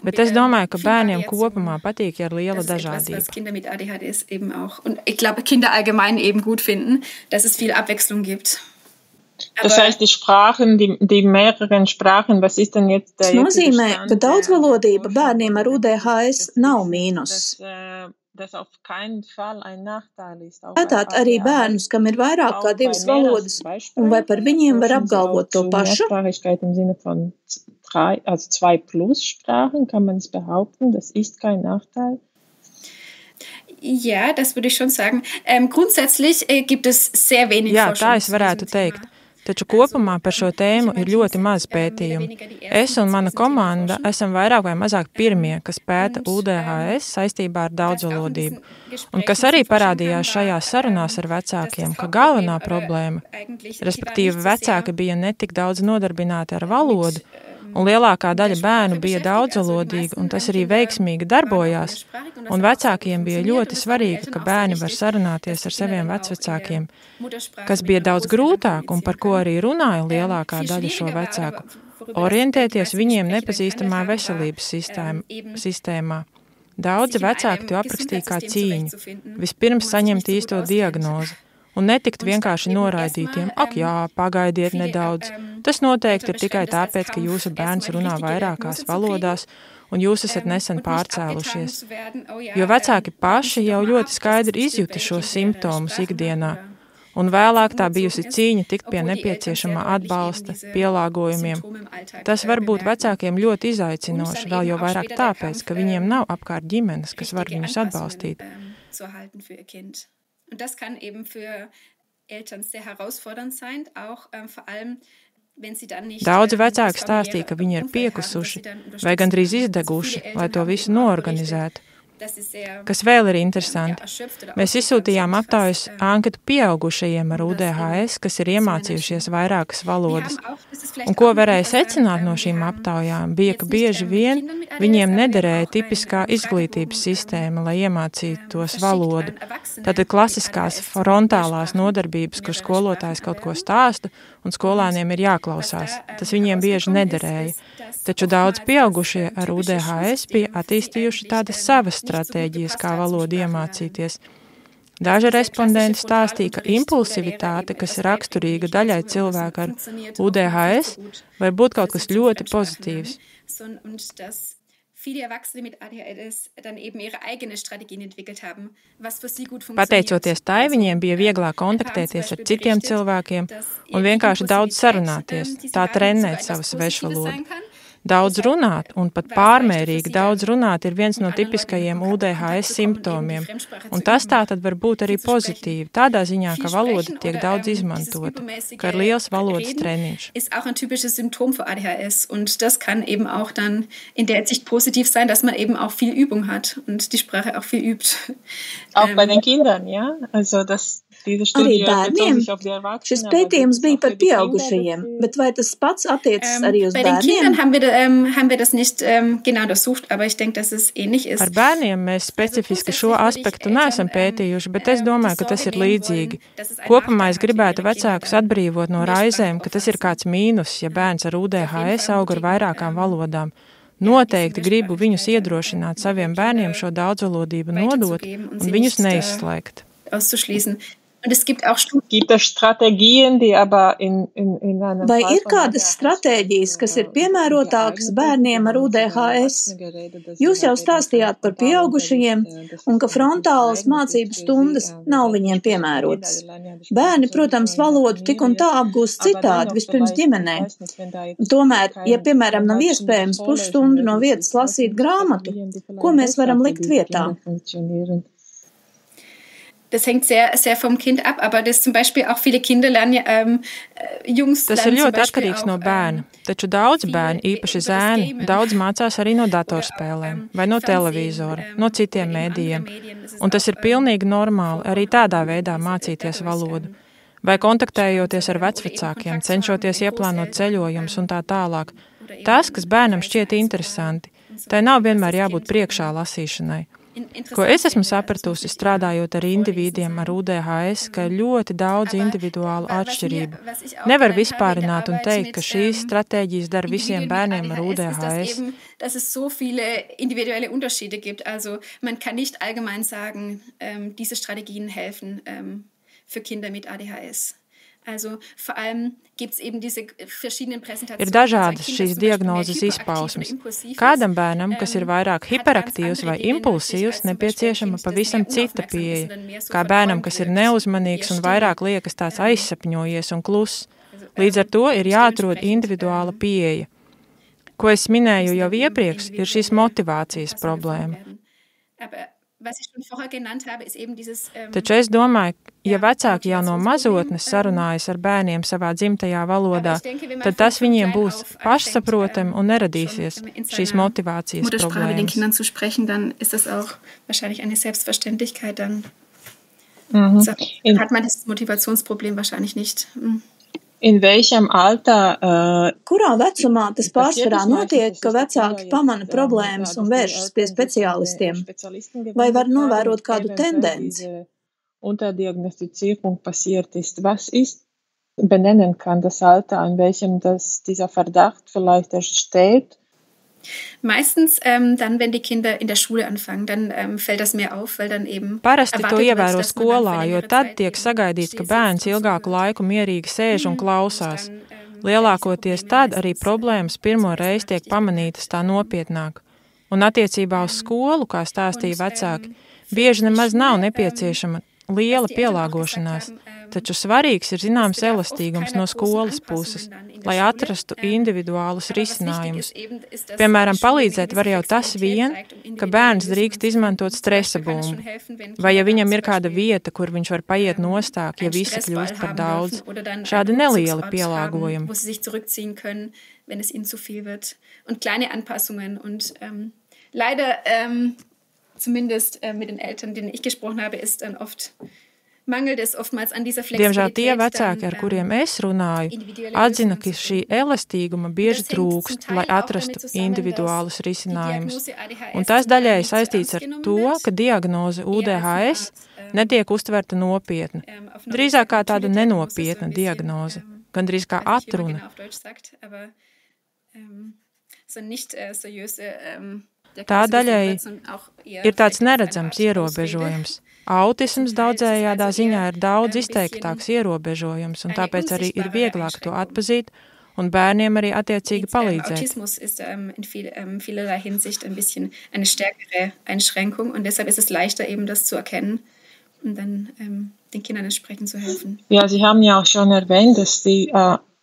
Bet es domāju, ka bērniem kopumā patīk, ja ir liela dažādība. Kinder allgemein eben gut finden, dass es viel Abwechslung gibt. Das heißt, die Sprachen, die mehreren Sprachen, was ist denn jetzt der... Tas nozīmē, ka daudzvalodība bērniem ar UDHS nav mīnus. Tātad arī bērnus, kam ir vairāk kā 2 valodas, un vai par viņiem var apgalvot to pašu? Also 2+ Sprachen, kann man es behaupten, das ist kein Nachteil. Ja, das würde ich schon sagen. Grundsätzlich gibt es sehr wenig Forschung. Jā, tā es varētu teikt. Taču kopumā par šo tēmu ir ļoti maz pētījumu. Es un mana komanda esam vairāk vai mazāk pirmie, kas pēta UDHS saistībā ar daudzvalodību. Un kas arī parādījās šajās sarunās ar vecākiem, ka galvenā problēma, respektīvi vecāki bija netik daudz nodarbināti ar valodu, un lielākā daļa bērnu bija daudzvalodīga, un tas arī veiksmīgi darbojās, un vecākiem bija ļoti svarīgi, ka bērni var sarunāties ar saviem vecvecākiem, kas bija daudz grūtāk, un par ko arī runāja lielākā daļa šo vecāku, orientēties viņiem nepazīstamā veselības sistēmā. Daudzi vecāki to aprakstīja kā cīņu, vispirms saņemt īsto diagnozi. Un netikt vienkārši noraidītiem, ak jā, pagaidiet nedaudz. Tas noteikti ir tikai tāpēc, ka jūsu bērns runā vairākās valodās, un jūs esat nesen pārcēlušies. Jo vecāki paši jau ļoti skaidri izjuta šos simptomus ikdienā, un vēlāk tā bijusi cīņa tikt pie nepieciešamā atbalsta, pielāgojumiem. Tas var būt vecākiem ļoti izaicinoši, vēl jau vairāk tāpēc, ka viņiem nav apkārt ģimenes, kas var viņus atbalstīt. Und das kann eben für Eltern sehr herausfordernd sein, auch vor allem, wenn sie dann nicht... Daudzi vecāki stāstīja, ka viņi ir piekusuši vai gandrīz izdeguši, lai to visu noorganizētu. Kas vēl ir interesanti, mēs izsūtījām aptaujas anketu pieaugušajiem ar UDHS, kas ir iemācījušies vairākas valodas. Un ko varēja secināt no šīm aptaujām, bija, ka bieži vien viņiem nederēja tipiskā izglītības sistēma, lai iemācītos valodu. Tātad klasiskās frontālās nodarbības, kur skolotājs kaut ko stāsta un skolāniem ir jāklausās. Tas viņiem bieži nederēja. Taču daudz pieaugušie ar UDHS bija attīstījuši tādas savas stratēģijas, kā valodu iemācīties. Daži respondenti stāstīja, ka impulsivitāte, kas ir raksturīga daļai cilvēku ar UDHS, var būt kaut kas ļoti pozitīvs. viele Erwachsene mit ADHS dann eben ihre eigene Strategien entwickelt haben, was für sie gut funktioniert. Pateicoties tai, viņiem bija vieglāk kontaktēties ar citiem cilvēkiem un vienkārši daudz sarunāties, tā trenēt savu svešvalodu. Daudz runāt un pat pārmērīgi daudz runāt ir viens no tipiskajiem UDHS simptomiem, un tas tā tad var būt arī pozitīvi, tādā ziņā, ka valoda tiek daudz izmantota, ka ir liels valodas treniņš. Ist auch ein typisches Symptom für ADHS und das kann eben auch dann in der Hinsicht positiv sein, dass man eben auch viel Übung hat und die Sprache auch viel übt. Auch bei den Kindern, ja? Also Arī bērniem. Šis pētījums bija par pieaugušajiem, bet vai tas pats attiecas arī uz bērniem? Bei den Kindern haben wir das nicht genau untersucht, aber ich denke, dass es ähnlich ist. Ar bērniem mēs specifiski šo aspektu neesam pētījuši, bet es domāju, ka tas ir līdzīgi. Kopumā es gribētu vecākus atbrīvot no raizēm, ka tas ir kāds mīnus, ja bērns ar UDHS aug ar vairākām valodām. Noteikti gribu viņus iedrošināt saviem bērniem šo daudzvalodību nodot un viņus neizslēgt. Auszuschließen. Und es gibt auch Strategien, die aber in Vai ir kādas stratēģijas, kas ir piemērotākas bērniem ar UDHS? Jūs jau stāstījāt par pieaugušajiem un ka frontālas mācību stundas nav viņiem piemērotas. Bērni, protams, valodu tik un tā apgūst citādi, vispirms ģimenē. Tomēr, ja, piemēram, nav iespējams pusstundu no vietas lasīt grāmatu, ko mēs varam likt vietā? Das hängt sehr, sehr vom Kind ab, aber das zum Beispiel auch viele Kinder lernen, Jungs Tas ir ļoti atkarīgs no bērna, taču daudz bērni, īpaši zēni, daudz mācās arī no datorspēlēm vai no televīzora, no citiem mēdījiem, un tas ir pilnīgi normāli arī tādā veidā mācīties valodu. Vai kontaktējoties ar vecvecākiem, cenšoties ieplānot ceļojumus un tā tālāk. Tas, kas bērnam šķiet interesanti, tai nav vienmēr jābūt priekšā lasīšanai. Ko es esmu sapratusi, strādājot ar indivīdiem ar UDHS, ka ir ļoti daudz individuālu atšķirību. Nevar vispārināt un teikt, ka šīs stratēģijas dara visiem bērniem ar UDHS. Dass es so viele individuelle Unterschiede gibt. Also man kann nicht allgemein sagen, diese Strategien helfen für Kinder mit ADHS. Also vor allem gibt's eben diese verschiedenen Präsentationen. Ir dažādas šīs diagnozes izpausmes. Kādam bērnam, kas ir vairāk hiperaktīvs vai impulsīvs, nepieciešama pavisam cita pieeja. Kā bērnam, kas ir neuzmanīgs un vairāk liekas tāds aizsapņojies un kluss. Līdz ar to ir jāatrod individuāla pieeja. Ko es minēju jau iepriekš, ir šīs motivācijas problēma. Taču es domāju, ja vecāki jau no mazotnes sarunājas ar bērniem savā dzimtajā valodā, tad tas viņiem būs pašsaprotami un neradīsies šīs motivācijas problēmas. Den Kindern zu sprechen, dann ist das auch wahrscheinlich eine Selbstverständlichkeit. Dann hat man das Motivationsproblem wahrscheinlich nicht. In welchem Alter? Kurā vecumā tas pārsvarā notiek, ka vecāki pamana problēmas un vēršas pie speciālistiem? Vai var novērot kādu tendenci? Unterdiagnostizierung passiert ist. Was ist benennen kann das Alter, an welchem dieser Verdacht vielleicht entsteht? Meistens dann, wenn die Kinder in der Schule anfangen, dann fällt das mehr auf, weil dann eben... Parasti to ievēro skolā, jo tad tiek sagaidīts, ka bērns ilgāku laiku mierīgi sēž un klausās. Lielākoties tad arī problēmas pirmo reizi tiek pamanītas tā nopietnāk. Un attiecībā uz skolu, kā stāstīja vecāki, bieži nemaz nav nepieciešama liela pielāgošanās, taču svarīgs ir zināms elastīgums no skolas puses, lai atrastu individuālus risinājumus. Piemēram, palīdzēt var jau tas vien, ka bērns drīkst izmantot stresa bumbu, vai ja viņam ir kāda vieta, kur viņš var paiet nostāk, ja visi kļūst par daudz. Šādi nelieli pielāgojumi. Wenn es ihnen zu viel wird. Und kleine Anpassungen. Und leider, zumindest mit den Eltern, denen ich gesprochen habe, ist dann oft, mangelt es oftmals an dieser Flexibilität. Diemžēl tie vecāki, ar kuriem es runāju, atzina, ka šī elastīguma bieži trūkst, lai atrastu individuālus risinājumus. Un tas daļai saistīts ar to, ka diagnoze UDHS netiek uztverta nopietni. Drīzāk kā tāda nenopietna diagnoze, gandrīz kā atruna. Tā daļai ir tāds neredzams ierobežojums. Autisms daudzējādā ziņā ir daudz izteiktāks ierobežojums, un tāpēc arī ir vieglāk to atpazīt un bērniem arī attiecīgi palīdzēt. Autismus ist in vielerlei Hinsicht ein bisschen eine stärkere Einschränkung und deshalb ist es leichter eben das zu erkennen und dann den Kindern entsprechend zu helfen. Ja, Sie haben ja auch schon erwähnt, dass Sie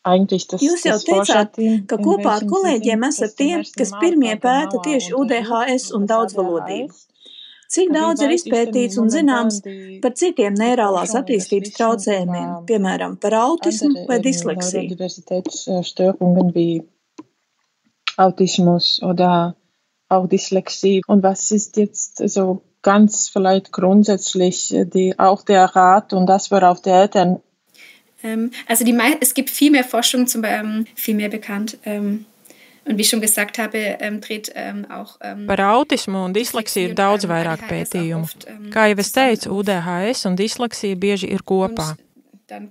Jūs jau teicāt, ka kopā ar kolēģiem esat tie, kas pirmie pēta tieši UDHS un daudzvalodību. Cik daudz ir izpētīts un zināms par citiem neirālās attīstības traucējumiem, piemēram, par autismu vai disleksiju? Störungen wie Autismus oder auch Dyslexie. Und was ist jetzt so ganz vielleicht grundsätzlich auch der Rat und das für auch die Eltern? Also es gibt viel mehr Forschung, viel mehr bekannt. Un, wie ich schon gesagt habe, dreht auch... Par autismu un disleksiju ir daudz vairāk pētījumu. Kā jau es teicu, UDHS un disleksija bieži ir kopā. Dann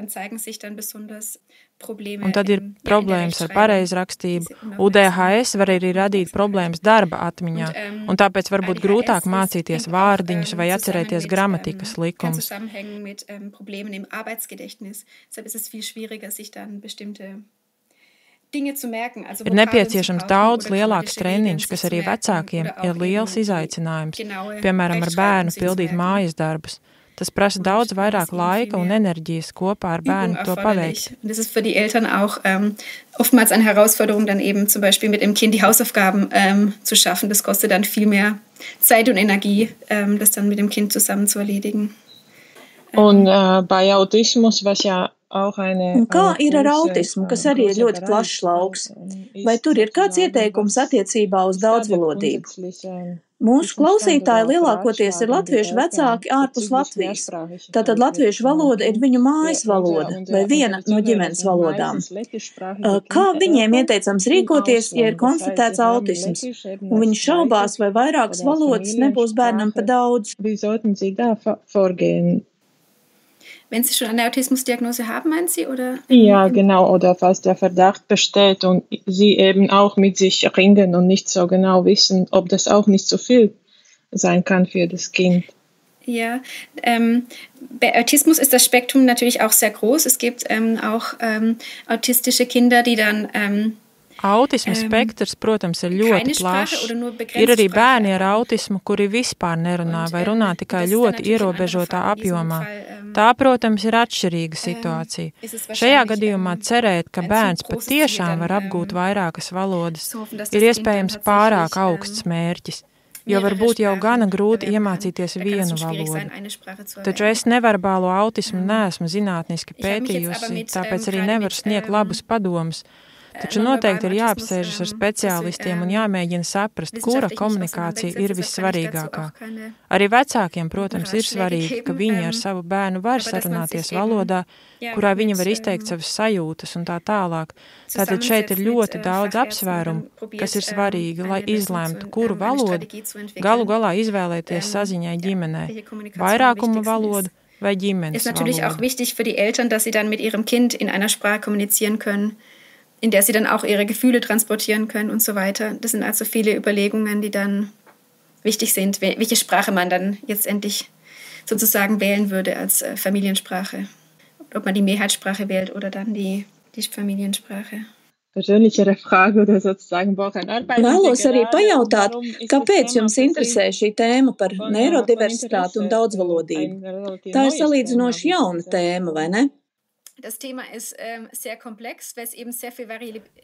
zeigen sich dann besonders Probleme. Un tad ir problēmas ar pareizrakstību. UDHS var arī radīt problēmas darba atmiņā, un tāpēc varbūt grūtāk mācīties vārdiņus vai atcerēties gramatikas likumus. Mit Problemen im Arbeitsgedächtnis. Deshalb ist es viel schwieriger, sich dann bestimmte Dinge zu merken. Ir nepieciešams daudz lielāks treniņš, kas arī vecākiem ir liels izaicinājums, piemēram, ar bērnu pildīt mājas darbus. Tas prasa daudz vairāk laika un enerģijas kopā ar bērnu to paveikt. Das ist für die Eltern auch oftmals eine Herausforderung, dann eben zum Beispiel mit dem Kind die Hausaufgaben zu schaffen. Das kostet dann viel mehr Zeit und Energie, das dann mit dem Kind zusammen zu erledigen. Un bei Autismus, was ja auch eine... Un kā ir ar autismu, kas arī ir ļoti plašs lauks? Vai tur ir kāds ieteikums attiecībā uz daudzvalodību? Mūsu klausītāji lielākoties ir latviešu vecāki ārpus Latvijas. Tātad latviešu valoda ir viņu mājas valoda vai viena no ģimenes valodām. Kā viņiem ieteicams rīkoties, ja ir konstatēts autisms, un viņi šaubās, vai vairākas valodas nebūs bērnam pa daudz? Wenn Sie schon eine Autismusdiagnose haben, meinen Sie? Oder? Ja, genau. Oder falls der Verdacht besteht und Sie eben auch mit sich ringen und nicht so genau wissen, ob das auch nicht so viel sein kann für das Kind. Ja, bei Autismus ist das Spektrum natürlich auch sehr groß. Es gibt auch autistische Kinder, die dann... Autisma spektrs, protams, ir ļoti plašs. Ir arī bērni ar autismu, kuri vispār nerunā vai runā tikai ļoti ierobežotā apjomā. Tā, protams, ir atšķirīga situācija. Šajā gadījumā cerēt, ka bērns patiešām var apgūt vairākas valodas, ir iespējams pārāk augsts mērķis, jo varbūt jau gana grūti iemācīties vienu valodu. Taču es neverbālo autismu neesmu zinātniski pētījusi, tāpēc arī nevaru sniegt labus padomus. Taču noteikti ir jāapsēžas ar speciālistiem un jāmēģina saprast, kura komunikācija ir vissvarīgākā. Arī vecākiem, protams, ir svarīgi, ka viņi ar savu bērnu var sarunāties valodā, kurā viņi var izteikt savas sajūtas un tā tālāk. Tātad šeit ir ļoti daudz apsvērumu, kas ir svarīgi, lai izlēmtu, kuru valodu galu galā izvēlēties saziņai ģimenē, vairākuma valodu vai ģimenes valodu. Es ist natürlich auch wichtig für die Eltern, dass sie dann mit ihrem Kind in einer Sprache kommunizieren können, in der sie dann auch ihre Gefühle transportieren können und so weiter. Das sind also viele Überlegungen, die dann wichtig sind, welche Sprache man dann jetzt endlich sozusagen wählen würde als Familiensprache. Ob man die Mehrheitssprache wählt oder dann die Familiensprache. Persönlichere Frage oder sozusagen Vēlos arī pajautāt, kāpēc jums interesē šī tēma par neirodiversitāti un daudzvalodību? Tā ir salīdzinoši jauna tēma, vai ne? Das Thema ist sehr komplex, weil es eben sehr viel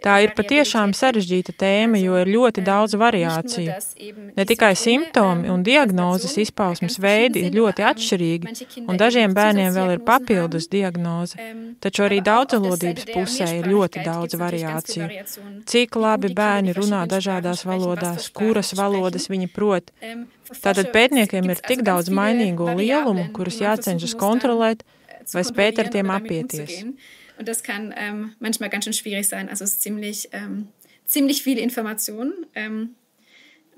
Tā ir patiešām sarežģīta tēma, jo ir ļoti daudz variāciju. Ne tikai simptomi un diagnozes izpausmes veidi ir ļoti atšķirīgi, un dažiem bērniem vēl ir papildus diagnoze, taču arī daudzvalodības pusē ir ļoti daudz variāciju. Cik labi bērni runā dažādās valodās, kuras valodas viņi prot. Tātad pētniekiem ir tik daudz mainīgo lielumu, kurus jācenšas kontrolēt, vai spēt ar tiem apieties. Und das kann manchmal ganz schön schwierig sein. Also es ist ziemlich viel Information.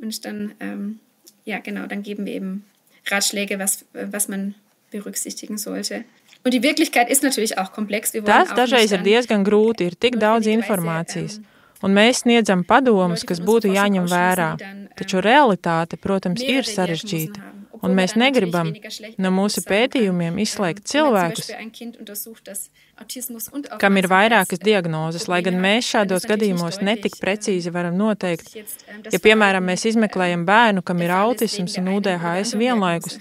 Und dann, dann geben wir eben Ratschläge, was man berücksichtigen sollte. Und die Wirklichkeit ist natürlich auch komplex. Tas dažreiz ir diezgan grūti, ir tik daudz informācijas. Un mēs sniedzam padomus, kas būtu jāņem vērā. Taču realitāte, protams, ir sarežģīta. Un mēs negribam no mūsu pētījumiem izslēgt cilvēkus, kam ir vairākas diagnozes, lai gan mēs šādos gadījumos netik precīzi varam noteikt. Ja, piemēram, mēs izmeklējam bērnu, kam ir autisms un UDHS vienlaikus,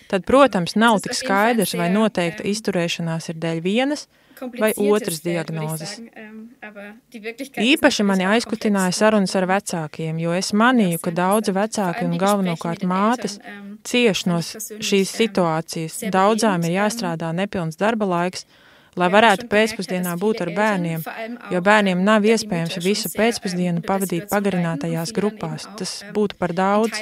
tad, protams, nav tik skaidrs, vai noteikta izturēšanās ir dēļ vienas vai otras diagnozes. Īpaši mani aizkustināja sarunas ar vecākiem, jo es manīju, ka daudzi vecāki un galvenokārt mātes cieš no šīs situācijas. Daudzām ir jāstrādā nepilns darba laiks, lai varētu pēcpusdienā būt ar bērniem, jo bērniem nav iespējams visu pēcpusdienu pavadīt pagarinātajās grupās. Tas būtu par daudz.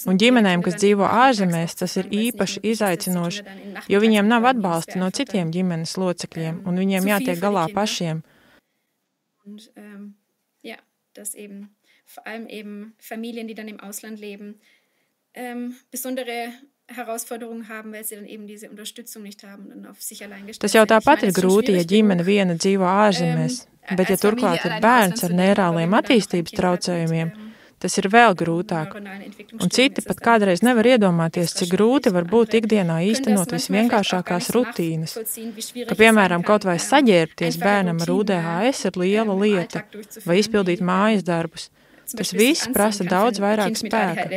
Un ģimenēm, kas dzīvo ārzemēs, tas ir īpaši izaicinoši, jo viņiem nav atbalsta no citiem ģimenes locekļiem, un viņiem jātiek galā pašiem. Ja, dass eben vor allem eben Familien, die dann im Ausland leben, besondere Herausforderungen haben, weil sie dann eben diese Unterstützung nicht haben und auf sich allein gestellt sind. Tas jau tāpat ir grūti, ja ģimene viena dzīvo ārzemēs, bet ja turklāt ir bērns ar neirāliem attīstības traucējumiem, tas ir vēl grūtāk. Un citi pat kādreiz nevar iedomāties, cik grūti var būt ikdienā īstenot visvienkāršākās rutīnas. Ka, piemēram, kaut vai saģērbties bērnam ar UDHS ir liela lieta, vai izpildīt mājas darbus. Tas viss prasa daudz vairāk spēka.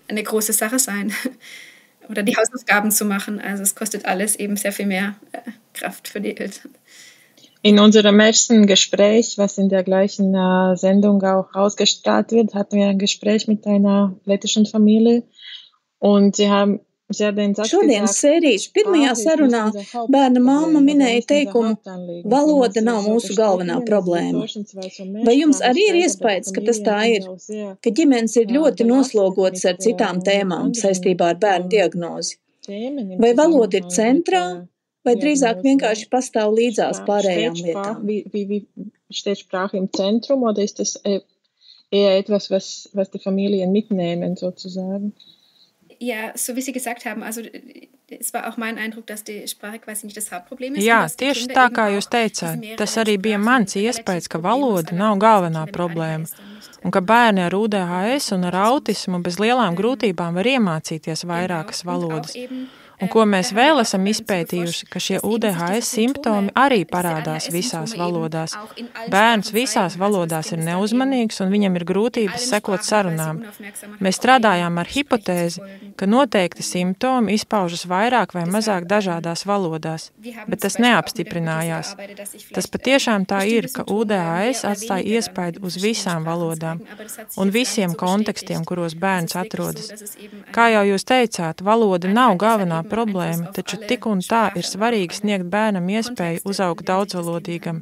Eine große Sache sein oder die Hausaufgaben zu machen. Also es kostet alles eben sehr viel mehr Kraft für die Eltern. In unserem ersten Gespräch, was in der gleichen Sendung auch ausgestrahlt wird, hatten wir ein Gespräch mit einer lettischen Familie und sie haben Šodienas sērijas pirmajā sarunā bērna mamma minēja teikumu: valoda nav mūsu galvenā problēma. Vai jums arī ir iespējas, ka tas tā ir, ka ģimenes ir ļoti noslogotas ar citām tēmām saistībā ar bērnu diagnozi? Vai valoda ir centrā, vai drīzāk vienkārši pastāv līdzās pārējām lietām? Steht Sprache im Zentrum oder ist das eher etwas, was die Familien mitnehmen sozusagen? Ja, so wie Sie gesagt haben, also es war auch mein Eindruck, dass die Sprache quasi nicht das Hauptproblem ist. Jā, tieši tā, kā jūs teicāt. Tas arī bija mans iespējas, ka valoda nav galvenā problēma. Un ka bērni ar UDHS un ar autismu bez lielām grūtībām var iemācīties vairākas valodas. Un ko mēs vēl esam izpētījuši, ka šie UDHS simptomi arī parādās visās valodās. Bērns visās valodās ir neuzmanīgs un viņam ir grūtības sekot sarunām. Mēs strādājām ar hipotēzi, ka noteikti simptomi izpaužas vairāk vai mazāk dažādās valodās, bet tas neapstiprinājās. Tas patiešām tā ir, ka UDHS atstāja iespaidu uz visām valodām un visiem kontekstiem, kuros bērns atrodas. Kā jau jūs teicāt, valoda nav galvenā problēma, taču tik un tā ir svarīgi sniegt bērnam iespēju uzaugt daudzvalodīgam.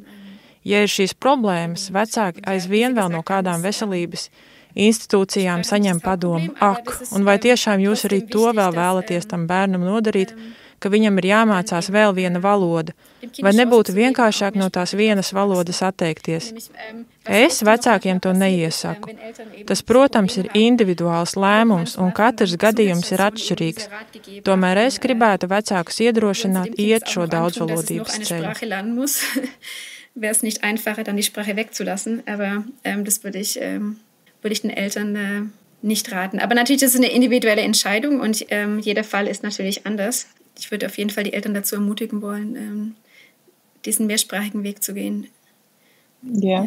Ja ir šīs problēmas, vecāki aizvien vēl no kādām veselības institūcijām saņem padomu: ak, un vai tiešām jūs arī to vēl vēlaties tam bērnam nodarīt, ka viņam ir jāmācās vēl viena valoda, vai nebūtu vienkāršāk no tās vienas valodas atteikties? Es vecākiem to neiesaku. Tas, protams, ir individuāls lēmums, un katrs gadījums ir atšķirīgs. Tomēr es gribētu vecākus iedrošināt iet šo daudzvalodības ceļu. Wäre es nicht einfacher, dann die Sprache wegzulassen, aber das würde ich den Eltern nicht raten. Aber natürlich ist es eine individuelle Entscheidung und jeder Fall ist natürlich anders. Ich würde auf jeden Fall die Eltern dazu ermutigen wollen, diesen mehrsprachigen Weg zu gehen. Ja,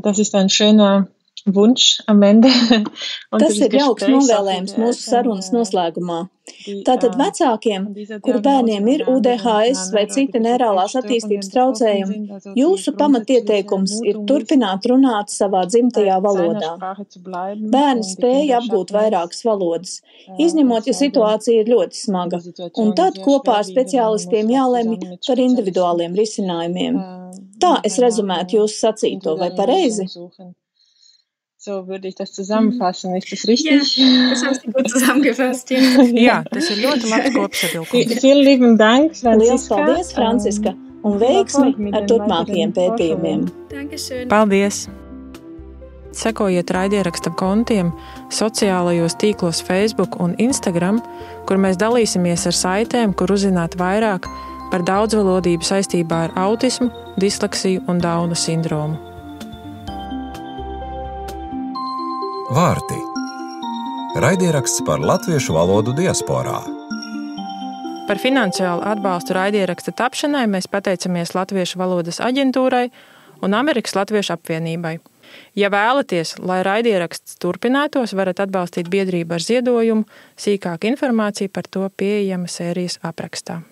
das ist ein schöner Wunsch am Ende. Tas ir jauks novēlējums mūsu sarunas noslēgumā. Tātad vecākiem, kuru bērniem ir UDHS vai citi neirālās attīstības traucējumi, jūsu pamatieteikums ir turpināt runāt savā dzimtajā valodā. Bērni spēja apgūt vairākas valodas, izņemot, ja situācija ir ļoti smaga, un tad kopā ar speciālistiem jālemj par individuāliem risinājumiem. Tā es rezumētu jūsu sacīto, vai pareizi? So würde ich das zusammenfassen. Ist das richtig? Ja, das haben Sie gut zusammengefasst. Ja. Jā, tas ir ļoti labs kopsavilkums. Vielen lieben Dank, Franciska. Liels paldies, Franciska, un veiksmi ar turpmākajiem pētījumiem. Paldies! Sekojiet raidieraksta kontiem sociālajos tīklos Facebook un Instagram, kur mēs dalīsimies ar saitēm, kur uzzināt vairāk par daudzvalodību saistībā ar autismu, disleksiju un Dauna sindromu. Vārti. Raidieraksts par latviešu valodu diasporā. Par finansiālu atbalstu raidieraksta tapšanai mēs pateicamies Latviešu valodas aģentūrai un Amerikas Latviešu apvienībai. Ja vēlaties, lai raidieraksts turpinātos, varat atbalstīt biedrību ar ziedojumu, sīkāka informācija par to pieejama sērijas aprakstā.